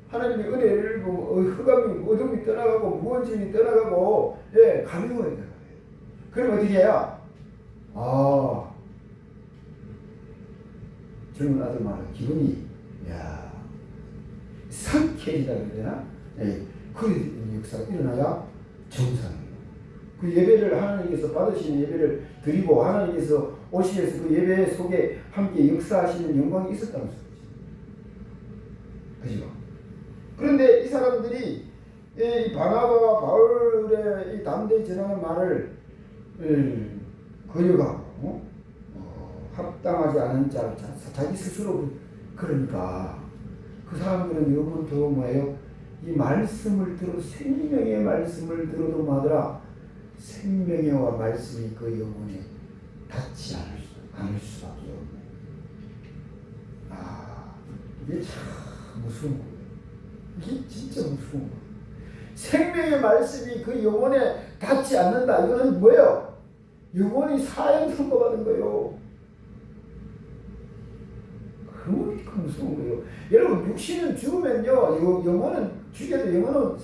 하나님의 은혜를 흑암이 어둠이 떠나가고 무거운 짐이 떠나가고 가벼워야 돼요. 그럼 어떻게 해요? 젊은 아줌마는 기분이 상쾌해지다 그래야 되나? 그런 역사가 일어나야 정상이에요. 그 예배를 하나님께서 받으시는 예배를 드리고 하나님께서 오시면서 그 예배 속에 함께 역사하시는 영광이 있었다는 소리죠. 그죠? 그런데 이 사람들이 이 바나바와 바울의 이 담대히 전하는 말을 거역하고 합당하지 않은 자 자기 스스로 그러니까 그 사람들은 영혼도 뭐예요? 이 말씀을 들어 생명의 말씀을 들어도 뭐하더라? 생명의와 말씀이 그 영혼에 닿지 않을 수밖에 없네. 이게 참 무서운 거예요. 이게 진짜 무서운 거예요. 생명의 말씀이 그 영혼에 닿지 않는다. 이거는 뭐예요? 영혼이 사형 선고받은 거예요. 그러니까 무서운 거예요. 여러분 육신은 죽으면요, 영혼은 죽여도 영혼은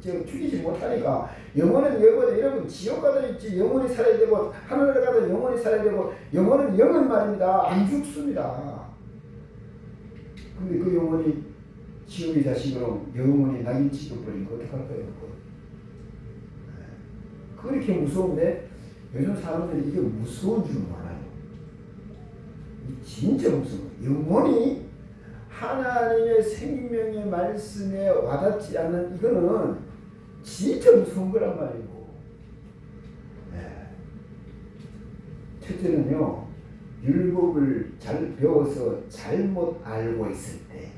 죽이지 못하니까 영혼은 여러분 지옥 가도 있지 영혼이 살아야 되고 하늘에 가도 영혼이 살아야 되고 영혼은 영은 말입니다. 안 죽습니다. 근데 그 영혼이 지옥의 자식으로 영혼이 낙인 찍어버리면 어떡할 거예요? 그렇게 무서운데 요즘 사람들이 이게 무서운 줄 몰라요. 진짜 무서워요. 영혼이 하나님의 생명의 말씀에 와닿지 않는 이거는 진짜 무서운 거란 말이고. 첫째는요, 율법을 잘 배워서 잘못 알고 있을 때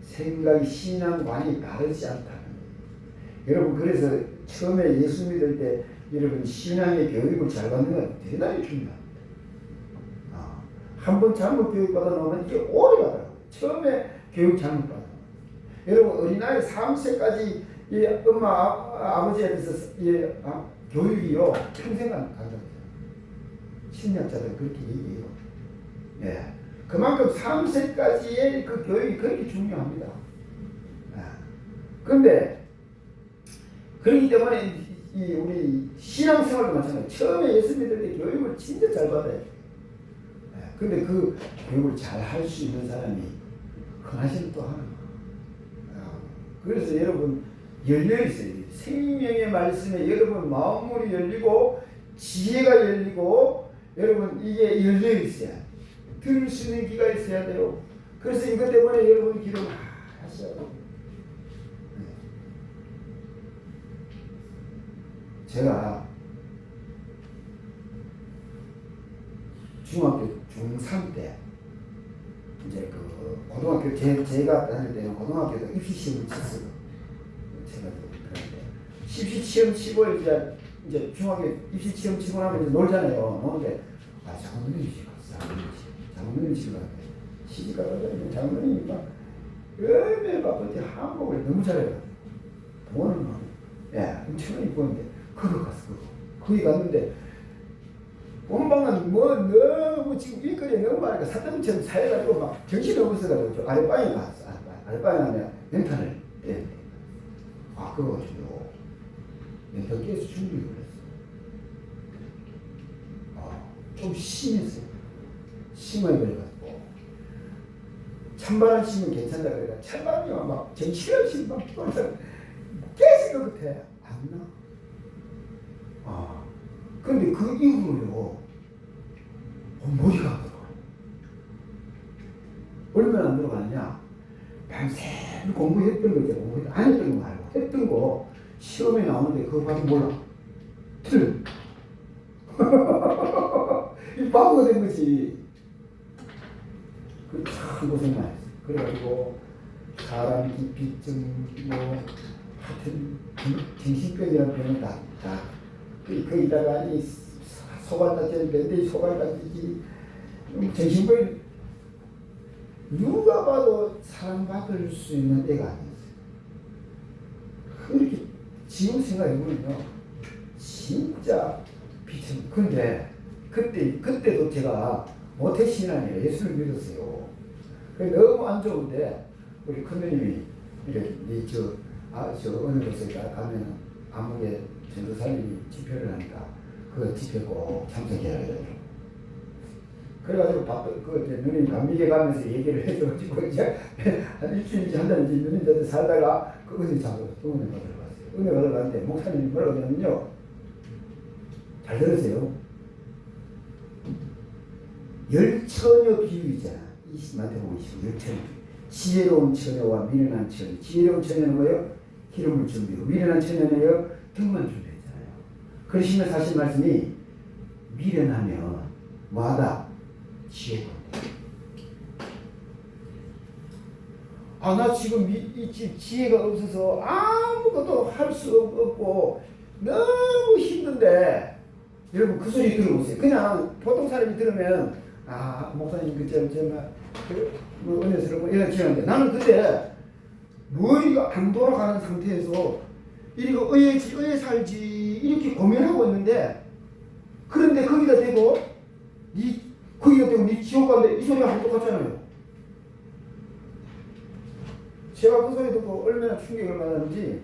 생각이 신앙관이 다르지 않다는 거예요. 여러분 그래서 처음에 예수 믿을 때 여러분 신앙의 교육을 잘 받는 건 대단히 중요합니다. 한번 잘못 교육받아 놓으면 이게 오래 가더라고요. 처음에 교육 잘못 받아. 여러분 어린아이 3세까지 이 엄마 아버지한테서 교육이요 평생 간다고. 심리학자들은 그렇게 얘기해요. 그만큼 3세까지의 그 교육이 그렇게 중요합니다. 그런데 그렇기 때문에 우리 신앙생활도 마찬가지예요. 처음에 예수 믿을 때 교육을 진짜 잘 받아야 돼요. 근데 그 교육을 잘 할 수 있는 사람이 흔하시는 또 하는 거예요. 그래서 여러분 열려 있어요. 생명의 말씀에 여러분 마음문이 열리고 지혜가 열리고 여러분 이게 열려 있어야 들을 수 있는 귀가 있어야 돼요. 그래서 이것 때문에 여러분 기도를 하셔야 돼요. 제가 중학교 중3 때 이제 그 고등학교 제가 다닐 때는 고등학교도 입시 시험을 쳤어요. 제가 그런데 입시 시험 치고 이제 중학교 입시 시험 치고 나면 이제 놀잖아요. 노는데 장모님이 장모님이 집에 시집 가가지고 장모님이 막 열매 바쁘지 한국을 너무 잘해요. 돈을 막 엄청나게 버는데 그거 갔어. 거기 갔는데 본방은 너무 지금 일거리에 너무 많으니까 사람처럼 사해가지고 막 정신이 없어가지고 아랫방에 갔어. 아랫방에 가면 연탄을 떼는데 그거 가지고 연탄 깨서 준비를 했어. 좀 심했어. 심하게 그래가지고 찬바람 치면 괜찮다 그래가 찬바람이 막 정신없이 막 깨진 것 같아. 안 나. 근데 그 이후로요, 머리가 아프더라고요. 얼마나 안 들어가느냐? 밤새 공부했던 거 있잖아요. 안 했던 거 말고 했던 거 시험에 나오는데 그거 봐도 몰라. 틀려. 이 바보가 된 거지. 그 참 고생 많이 했어. 그래가지고 사람 기피증 하여튼 정신병이라는 병은 다 거기다가 이 소갈딱지 밴데지 소갈딱지 정신병 누가 봐도 사랑받을 수 있는 애가 아니었어요. 그렇게 지금 생각해보면요, 진짜 비참. 근데 그때도 제가 모태신앙이에요. 예수를 믿었어요. 그래서 너무 안 좋은데 우리 큰누님이 이렇게 저 어느 곳에 가면 아무개 전도사님이 집회를 하니까 그 집회 꼭 참석해야 돼요. 그래가지고 누님이 감미계 가면서 얘기를 해줘가지고 이제 한 일주일인지 한 달인지 누님한테 살다가 그 은혜 잡으러 은혜 받으러 갔어요. 은혜 받으러 갔는데 목사님이 뭐라고 하냐면요, 잘 들으세요. 열처녀 비유 있잖아. 마태복음 25 열처녀. 지혜로운 처녀와 미련한 처녀. 지혜로운 처녀는 뭐예요? 기름을 준비하고, 미련한 처녀는요, 등만 준비했잖아요. 그러시면 사실 말씀이 미련하면 뭐하다? 지혜로운. 나 지금 이 지혜가 없어서 아무것도 할 수 없고 너무 힘든데, 여러분 그 소리 들어보세요. 그냥 보통 사람이 들으면 목사님 뭐 은혜스럽고 이렇게 하는데, 나는 그때 머리가 안 돌아가는 상태에서 이리고 의에 살지 이렇게 고민하고 있는데, 그런데 거기다 대고 네 지옥 가는데 이 소리가 하고 똑같잖아요. 제가 그 소리 듣고 얼마나 충격을 받았는지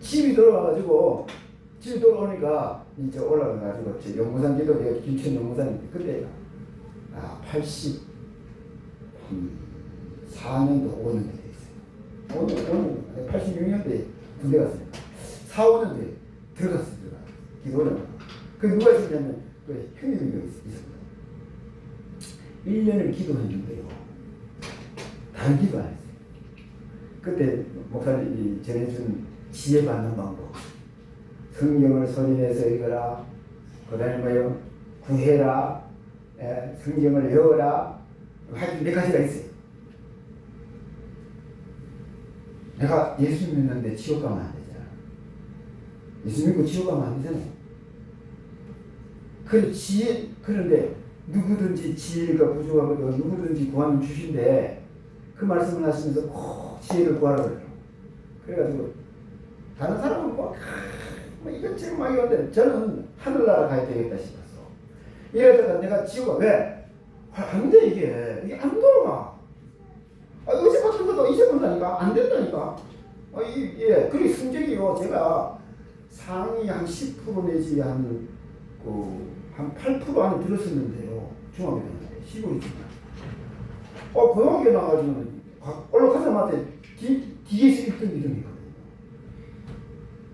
집이 돌아오니까 이제 올라가가지고 제 연구산 기도에 김천 연구산인데, 그때 84년도 5년도 됐어요. 86년도에 군대 갔으니까 4, 5년도에 들어갔습니다. 기도를. 그 누가 있었냐면 그 형님이 있었거든요. 1년을 기도했는데요, 다른 기도 안 했어요. 그때 목사님이 전해준 지혜 받는 방법, 성경을 소리내서 읽어라, 그 다음에 뭐요? 구해라, 성경을 외워라, 하여튼 몇 가지가 있어요. 내가 예수 믿는데 지옥 가면 안 되잖아. 예수 믿고 지옥 가면 안 되잖아요. 그런데 누구든지 지혜가 부족하거든 누구든지 구하면 주신대, 그 말씀을 하시면서 꼭 지혜를 구하라 그래요. 그래가지고 다른 사람은 이것저것 막 이러는데 저는 하늘나라 가야 되겠다 싶었어. 이러다가 내가 지옥 왜? 안 돼, 이게 안 돌아가. 어제 같은 것도 잊어본다니까, 안 된다니까. 그리고 성적이요, 제가 상위 한 10% 내지 한 8% 안에 들었었는데요. 중학교 때문에 시골이지만. 고등학교 나가지고 올라가자마자 뒤에서 1등, 2등 했거든요.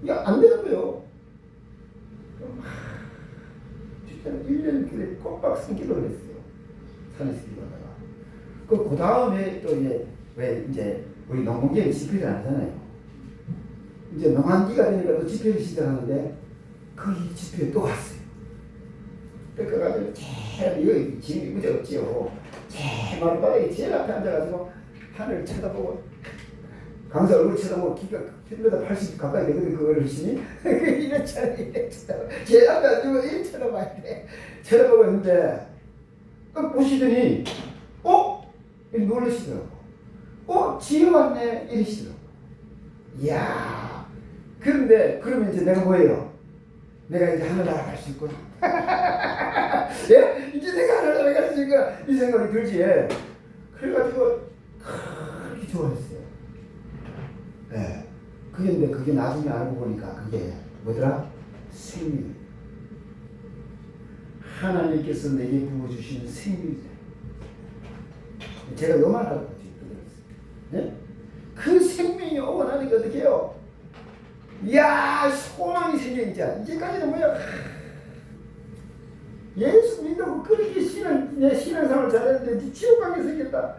이게 안 되는 거예요. 진짜 1년 그래 꼬박 성기도를 했어요. 산에서 기도하다가. 그 다음에 또 이제 우리 농번기에 집회를 안 하잖아요. 이제 농한기가 되니까 또 집회를 시작하는데 그 집회에 또 갔어요. 그래가지고 제일 짐이 무지 없지요. 제일 마룻바닥에 제일 앞에 앉아가지고 하늘을 쳐다보고, 강사 얼굴 쳐다보고 키가 1m80 가까이 되거든, 그 어르신이. 이래 쳐다보고 제일 앞에 앉으면 이래 쳐다봐야 돼. 쳐다보고 있는데 보시더니 놀라시더라고. 지혜 왔네 이러시더라고. 이야. 그러면 이제 내가 뭐예요? 내가 이제 하늘나라 갈 수 있구나. 예? 이제 내가 하늘나라 갈 수 있구나, 이 생각이 들지. 그래가지고 그렇게 좋아했어요. 예. 그게 나중에 알고 보니까 그게 뭐더라? 생명. 하나님께서 내게 부어주신 생명이잖아요. 제가 요 말 하고 지금 예? 그 생명이 오고 나니까 어떻게 해요? 이야, 소망이 생겨있자. 이제까지는 뭐야? 예수 믿다고 그렇게 신앙생활 잘했는데 지옥 가게 생겼다.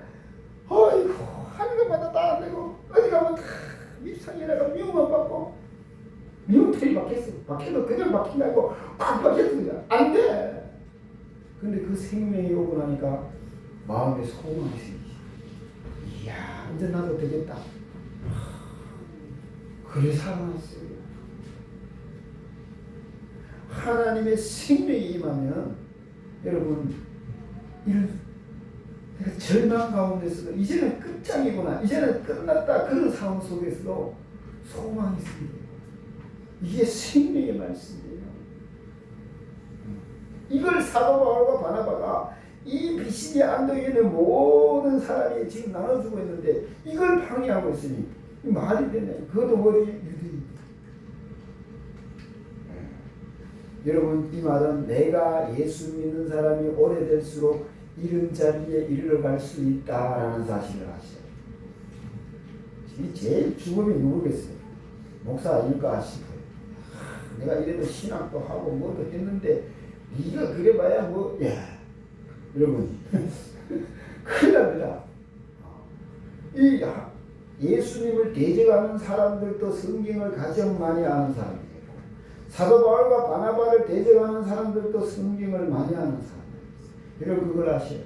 어이구, 하는 것마다 다 안 되고, 어디 가면 다 입상이라가 미움만 받고, 미움털이 박혔어. 박혀도 그냥 박힌 게 아니고 꽉 박혔어. 그냥 안 돼. 근데 그 생명이 오고 나니까 마음에 소망이 생기지. 이야, 이제 나도 되겠다. 그래 살아났어요. 하나님의 생명이 임하면 여러분 그러니까 절망 가운데서도 이제는 끝장이구나, 이제는 끝났다, 그런 상황 속에서도 소망이 있습니다. 이게 생명의 말씀이에요. 이걸 사도 바울과 바나바가 이 비시디 안동에 있는 모든 사람이 지금 나눠주고 있는데 이걸 방해하고 있으니 말이 되네. 그것도 어디 유대인. 여러분, 이 말은 내가 예수 믿는 사람이 오래될수록 이런 자리에 이르러갈 수 있다라는 사실을 아시죠? 이 제일 죽음이 누구겠어요? 목사 아닐까 싶어요. 내가 이래도 신학도 하고 뭐도 했는데 네가 그래봐야 뭐, 야, 여러분 큰일 납니다. 이 예수님을 대적하는 사람들도 성경을 가장 많이 아는 사람이에요. 사도 바울과 바나바를 대적하는 사람들도 성경을 많이 아는 사람이에요. 여러분 그걸 아셔요.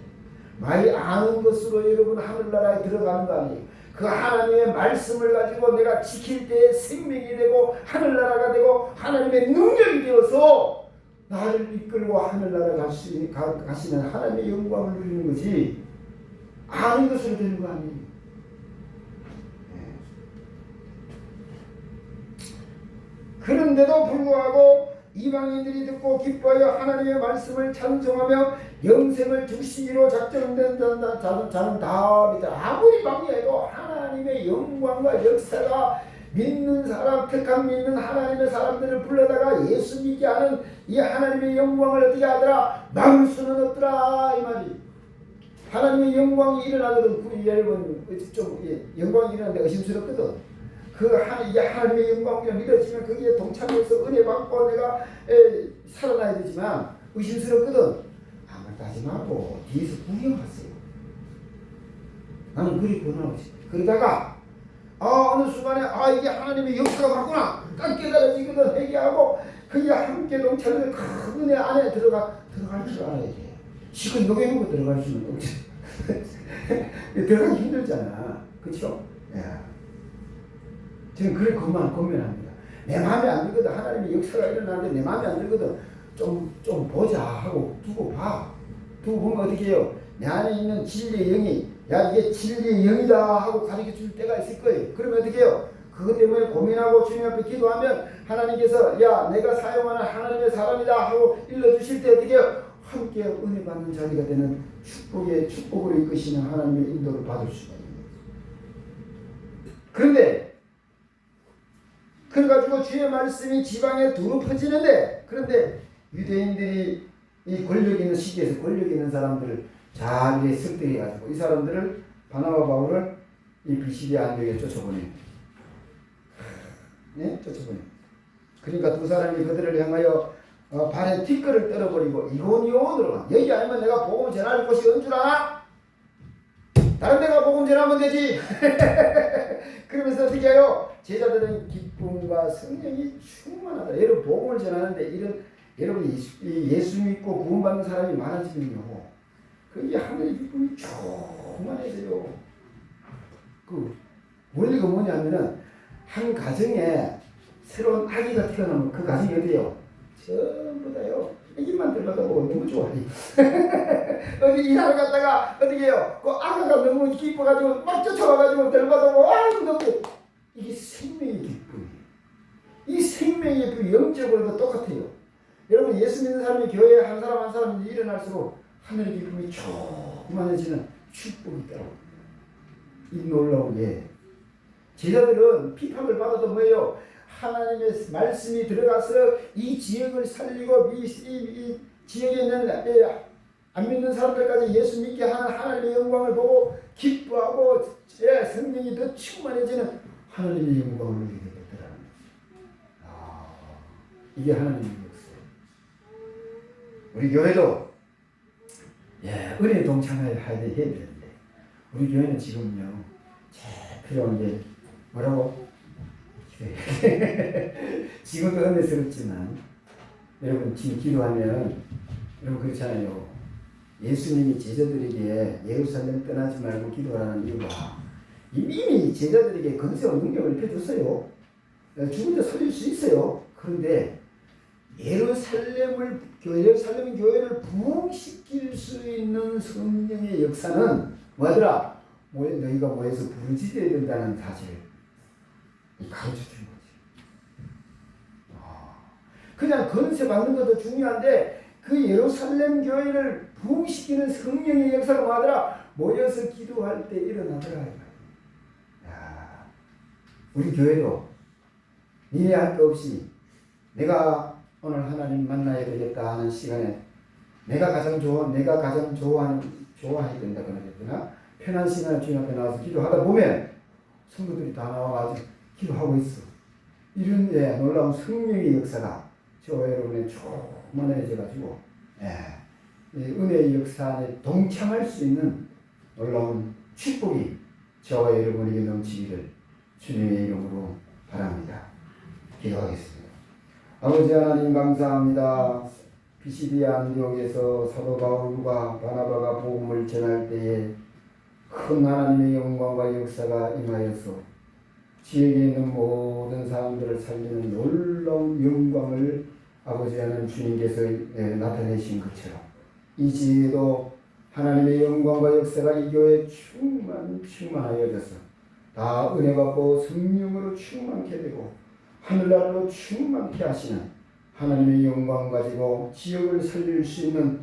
많이 아는 것으로 여러분 하늘나라에 들어가는 거 아니에요. 그 하나님의 말씀을 가지고 내가 지킬 때에 생명이 되고 하늘나라가 되고 하나님의 능력이 되어서 나를 이끌고 하늘나라 가시는 하나님의 영광을 누리는 거지 아는 것으로 되는 거 아니에요. 그런데도 불구하고 이방인들이 듣고 기뻐하여 하나님의 말씀을 찬송하며 영생을 주시기로 작정된 자는 다 믿어. 아무리 방해해도 하나님의 영광과 역사가 믿는 사람, 택함 믿는 하나님의 사람들을 불러다가 예수 믿게 하는 이 하나님의 영광을 어떻게 하더라? 막을 수는 없더라 이 말이. 하나님의 영광이 일어나거든. 여러분 좀 영광이 일어나는데 의심스럽거든. 이게 하나님의 영광이라 믿어지면 거기에 동참해서 은혜 받고 내가 살아나야 되지만 의심스럽거든. 아무 따지 말고 뒤에서 구경하세요. 나는 그리 권하고 싶어. 그러다가 어느 순간에 이게 하나님의 역사가 맞구나 딱 깨달아지거든. 회개하고 그게 함께 동참해서 큰 은혜 안에 들어갈 줄 알아야 돼. 지금 녹여놓고 들어갈 수는 없지. 들어가기 힘들잖아. 그렇죠? 저는 그걸 고민합니다. 내 마음에 안 들거든. 하나님의 역사가 일어나는데 내 마음에 안 들거든. 좀 보자 하고 두고 봐. 두고 보면 어떻게 해요? 내 안에 있는 진리의 영이 야 이게 진리의 영이다 하고 가르쳐 줄 때가 있을 거예요. 그러면 어떻게 해요? 그것 때문에 고민하고 주님 앞에 기도하면 하나님께서 야 내가 사용하는 하나님의 사람이다 하고 일러주실 때 어떻게 해요? 함께 은혜 받는 자리가 되는 축복으로 이끄시는 하나님의 인도를 받을 수가 있는 거예요. 그런데 그래가지고 주의 말씀이 지방에 두루 퍼지는데 그런데 유대인들이 이 권력 있는 시기에서 권력 있는 사람들을 잘 설득해가지고 이 사람들을 바나바 바울을 이 비시디 안디옥에 쫓아보내요. 네? 쫓아보내요. 그러니까 두 사람이 그들을 향하여 발에 티끌을 떨어버리고 이고니온으로 여기 아니면 내가 복음을 전할 곳이 어느 줄 아나? 다른 데가 복음 전하면 되지. 그러면서 어떻게 해요? 제자들은 기쁨과 성령이 충만하다. 여러분 복음을 전하는데 여러분 예수 믿고 구원받는 사람이 많아지면요. 그게 하늘의 기쁨이 충만해져요. 그 원리가 뭐냐면은 한 가정에 새로운 아기가 태어나면 그 가정이 어디예요? 전부 다요. 애기만 들어가다 보고 너무 좋아해. 어디 이사를 갔다가 어떻게 해요? 그 아가가 너무 기뻐가지고 막 쫓아와가지고 들어가다 보고 너무 이게 생명의 기쁨이에요. 이 생명의 기쁨이 영적으로도 똑같아요. 여러분 예수 믿는 사람이 교회에 한 사람 한 사람이 일어날수록 하늘의 기쁨이 충만해지는 축복이 있더라고요. 이 놀라운 게 제자들은 비판을 받아도 뭐예요? 하나님의 말씀이 들어가서 이 지역을 살리고 이 지역에 있는 안 믿는 사람들까지 예수 믿게 하는 하나님의 영광을 보고 기뻐하고 성령이 더 충만해지는 하나님의 영광을 누리게 되더라는 거죠. 이게 하나님의 역사예요. 우리 교회도 은혜 동참을 해야 되는데 우리 교회는 지금요 제일 필요한 게 뭐라고? 지금도 은혜스럽지만 여러분 지금 기도하면 여러분 그렇잖아요. 예수님이 제자들에게 예루살렘 떠나지 말고 기도하라는 이유가 이미 제자들에게 건세와 능력을 입혀줬어요. 죽은 자 살릴 수 있어요. 그런데 예루살렘을 예루살렘 교회를 부흥시킬 수 있는 성령의 역사는 뭐더라? 너희가 모여서 부르짖어야 된다는 사실을 가르쳐준 거지. 그냥 건세 받는 것도 중요한데 그 예루살렘 교회를 부흥시키는 성령의 역사가 뭐더라? 모여서 기도할 때 일어나더라. 야, 우리 교회도 니네 할 거 없이 내가 오늘 하나님 만나야 되겠다 하는 시간에 내가 가장 좋아해야 된다 그러겠구나. 편한 시간에 주님 앞에 나와서 기도하다 보면 성도들이 다 나와가지고 기도하고 있어. 이런 놀라운 성령의 역사가 저와 여러분의 충만해져가지고 은혜의 역사 안에 동참할 수 있는 놀라운 축복이 저와 여러분에게 넘치기를 주님의 이름으로 바랍니다. 기도하겠습니다. 아버지 하나님 감사합니다. 피시디아 안디옥에서 사도 바울과 바나바가 복음을 전할 때에 큰 하나님의 영광과 역사가 임하여서 지역에 있는 모든 사람들을 살리는 놀라운 영광을 아버지 하나님 주님께서 나타내신 것처럼 이 지역에도 하나님의 영광과 역사가 이 교회에 충만하여져서 다 은혜 받고 성령으로 충만케 되고 하늘나라로 충만케 하시는 하나님의 영광 가지고 지역을 살릴 수 있는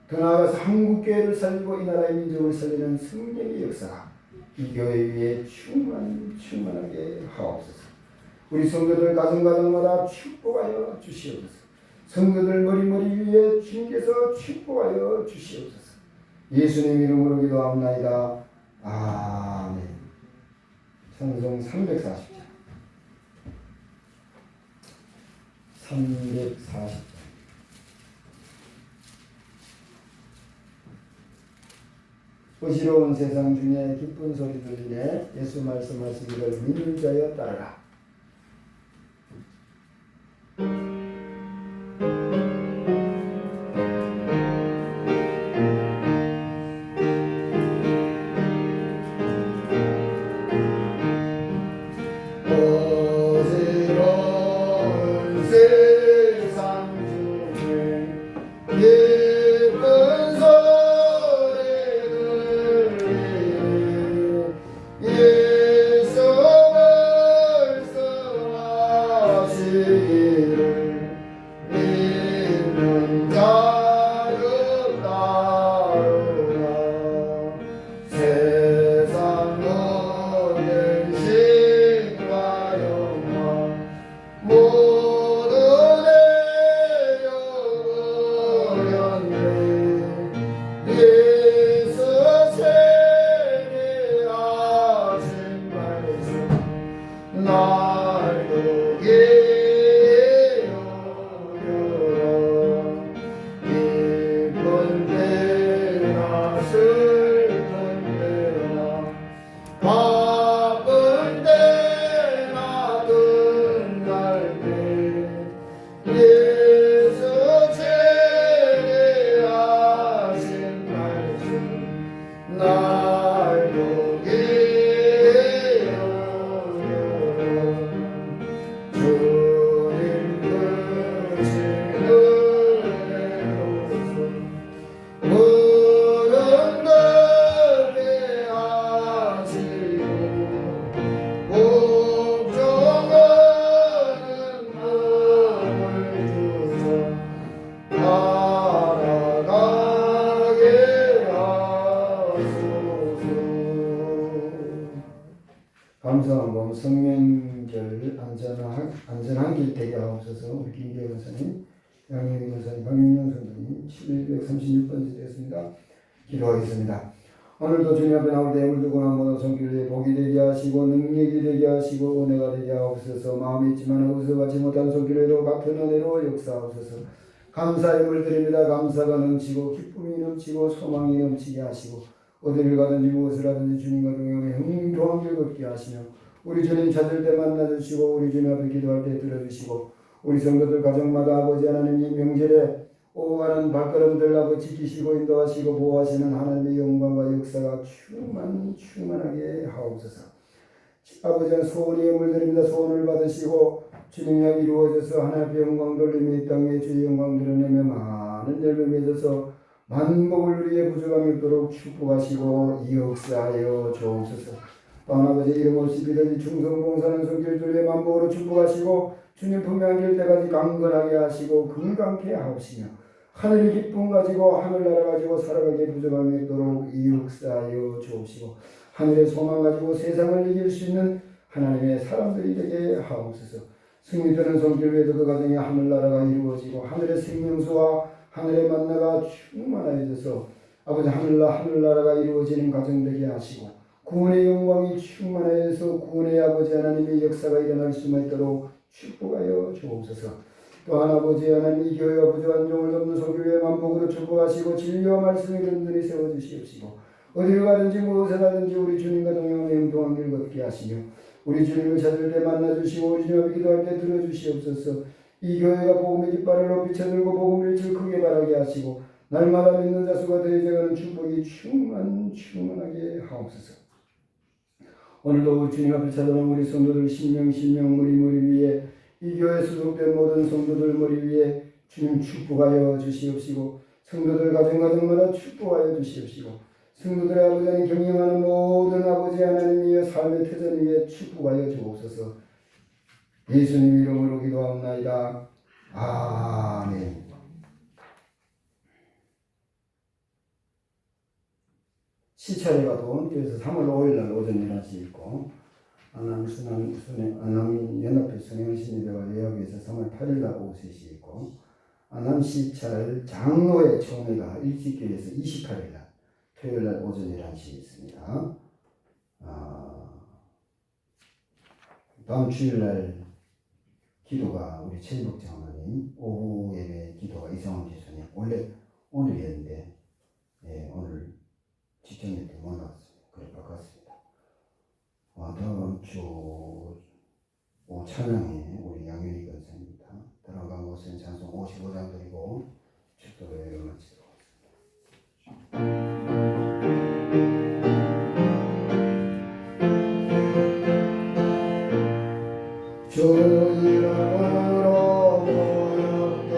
더 나아가서 한국교회를 살리고 이 나라의 민족을 살리는 성령의 역사가 이 교회 위에 충만하게 하옵소서. 우리 성도들 가정마다 축복하여 주시옵소서. 성도들 머리 위에 주님께서 축복하여 주시옵소서. 예수님 이름으로 기도합나이다. 아멘. 찬송 340장 340장 어지러운 세상 중에 기쁜 소리 들리네. 예수 말씀하시기를 믿는 자여 따르라. 어지러운 세상 중에 기쁜 소리 들리네. 예수 말씀하시기를 믿는 자여 따르라. 세상 모든 신과 영광 모두 내려버렸네. 예수 세례하신 말씀 날도 기억하라. 기쁜 때나 슬픈 때나 바쁜 때나 든날 때 예수 세례하신 말씀 날도 기억하라. 주님 크신 은혜로서 무릎 꿇게 하시고 복종하는 마음을 주사 나아가게 하소서. 감사한 봄 성명절 안전한 길 되게 하옵소서. 우리 김기호 권사님, 양현희 권사님, 박윤영 선생님 736번째 되었습니다. 기도하겠습니다. 오늘도 주님 앞에 나올 때 우리 누구나 모든 손길에 복이 되게 하시고 능력이 되게 하시고 은혜가 되게 하옵소서. 마음이 있지만 어디서받지 못한 손길에도 같은 은혜로 역사하옵소서. 감사의 물드립니다. 감사가 넘치고 기쁨이 넘치고 소망이 넘치게 하시고 어디를 가든지 무엇을 하든지 주님과 동행하며 흥통한 길 걷게 하시며 우리 주님 찾을 때 만나주시고 우리 주님 앞에 기도할 때 들어주시고 우리 성도들 가정마다 아버지 하나님이 명절에 오가는 발걸음들 아버지 지키시고 인도하시고 보호하시는 하나님의 영광과 역사가 충만하게 하옵소서. 아버지는 소원이 물드립니다. 소원을 받으시고 주님이 이루어져서 하나님 앞에 영광 돌리며 이 땅에 주의 영광 드러내며 많은 열매 맺어서 만복을 우리의 부족함이 없도록 축복하시고 이역사하여 주옵소서. 또한 아버지 이름 없이 믿음이 충성봉사는 손길 둘레 만복으로 축복하시고 주님 분명한 길 때까지 강건하게 하시고 건강케 하옵시며 하늘의 기쁨 가지고 하늘나라 가지고 살아가게 부족함이 없도록 이역사하여 주옵시고 하늘의 소망 가지고 세상을 이길 수 있는 하나님의 사람들이 되게 하옵소서. 승리되는 손길 위에도 그 가정에 하늘나라가 이루어지고 하늘의 생명수와 하늘의 만나가 충만하여져서 아버지 하늘나라가 이루어지는 가정 되게 하시고 구원의 영광이 충만하여서 구원의 아버지 하나님의 역사가 일어날 수만 있도록 축복하여 주옵소서. 또한 아버지 하나님 이 교회와 부족한 종을 돕는 소교회의 만복으로 축복하시고 진리와 말씀을 든든히 세워주시옵시고 어디를 가든지 무엇을 하든지 우리 주님과 동행하며 행동한 길 걷게 하시며 우리 주님을 찾을 때 만나주시고 우리 주님 앞에 기도할 때 들어주시옵소서. 이 교회가 복음의 깃발을 높이 쳐들고 복음을 질 크게 바라게 하시고 날마다 믿는 자수가 더해져가는 축복이 충만하게 하옵소서. 오늘도 우리 주님 앞에 찾아온 우리 성도들 신명 머리 위에 이 교회에 소속된 모든 성도들 머리 위에 주님 축복하여 주시옵시고 성도들 가정마다 축복하여 주시옵시고 성도들의 아버지 하나님 경영하는 모든 아버지 하나님의 삶의 터전 위에 축복하여 주옵소서. 예수님 이름으로 기도하옵나이다. 아멘. 시차례가 돈교에서 3월 5일날 오전 11시 있고 안남 연합회 성형신예배가 예약에서 3월 8일날 오후 3시 있고 안남 시찰 장로회 총회가 일찍교회에서 28일날 토요일날 오전 11시 있습니다. 다음 주일날 기도가 우리 최인복 장로님 오후 예배 기도가 이성원 지수님 원래 오늘이었는데 오늘 지정일 때 못 나왔습니다. 그래 바꿨습니다. 다음 주 찬양에 우리 양현희 권사입니다. 들어간 곳은 찬송 55장 드리고 축도를 마치도록 하겠습니다. 주 이름으로 모였던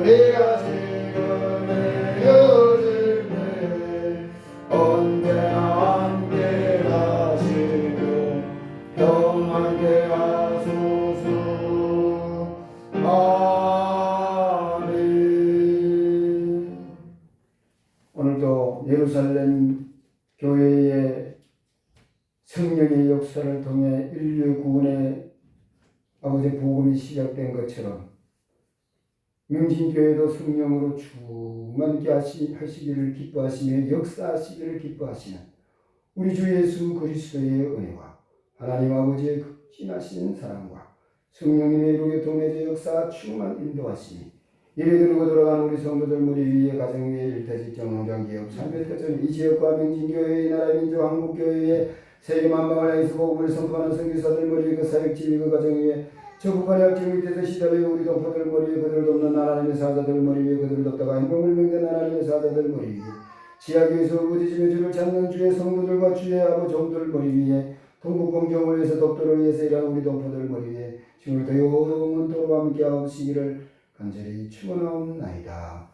우리가 지금 헤어질 때 언제나 함께 하시고 평안케 하소서. 아멘. 오늘도 예루살렘 교회의 성령의 역사를 통해 인류 구원의 아버지 복음이 시작된 것처럼 명진교회도 성령으로 충만케 하시기를 기뻐하시며 역사하시기를 기뻐하시는 우리 주 예수 그리스도의 은혜와 하나님 아버지의 극진하신 사랑과 성령님의 이루게 동해져 역사 충만 인도하시니 예배드리고 돌아가는 우리 성도들 머리 위에 가정 위에 일터직장 농장기업 삶의 터전 이 지역과 명진교회의 나라 민족 한국교회의 세계 만방을 향해서 복음을 선포하는 선교사들 머리 위에 그 사역지휘 그 가정 위에 저 북한의 약점 밑에서 시달려 우리 동포들 머리 위에 그들을 돕는 하나님의 사자들 머리 위에 그들을 돕다가 행복을 명된 하나님의 사자들 머리 위에 지하교에서 부딪히며 주를 찾는 주의 성도들과 주의 아버 종들 머리 위에 동북공정을 위해서 독도를 위해서 일하는 우리 동포들 머리 위에 주를 더 영원토록 함께 하시기를 간절히 축원하옵나이다.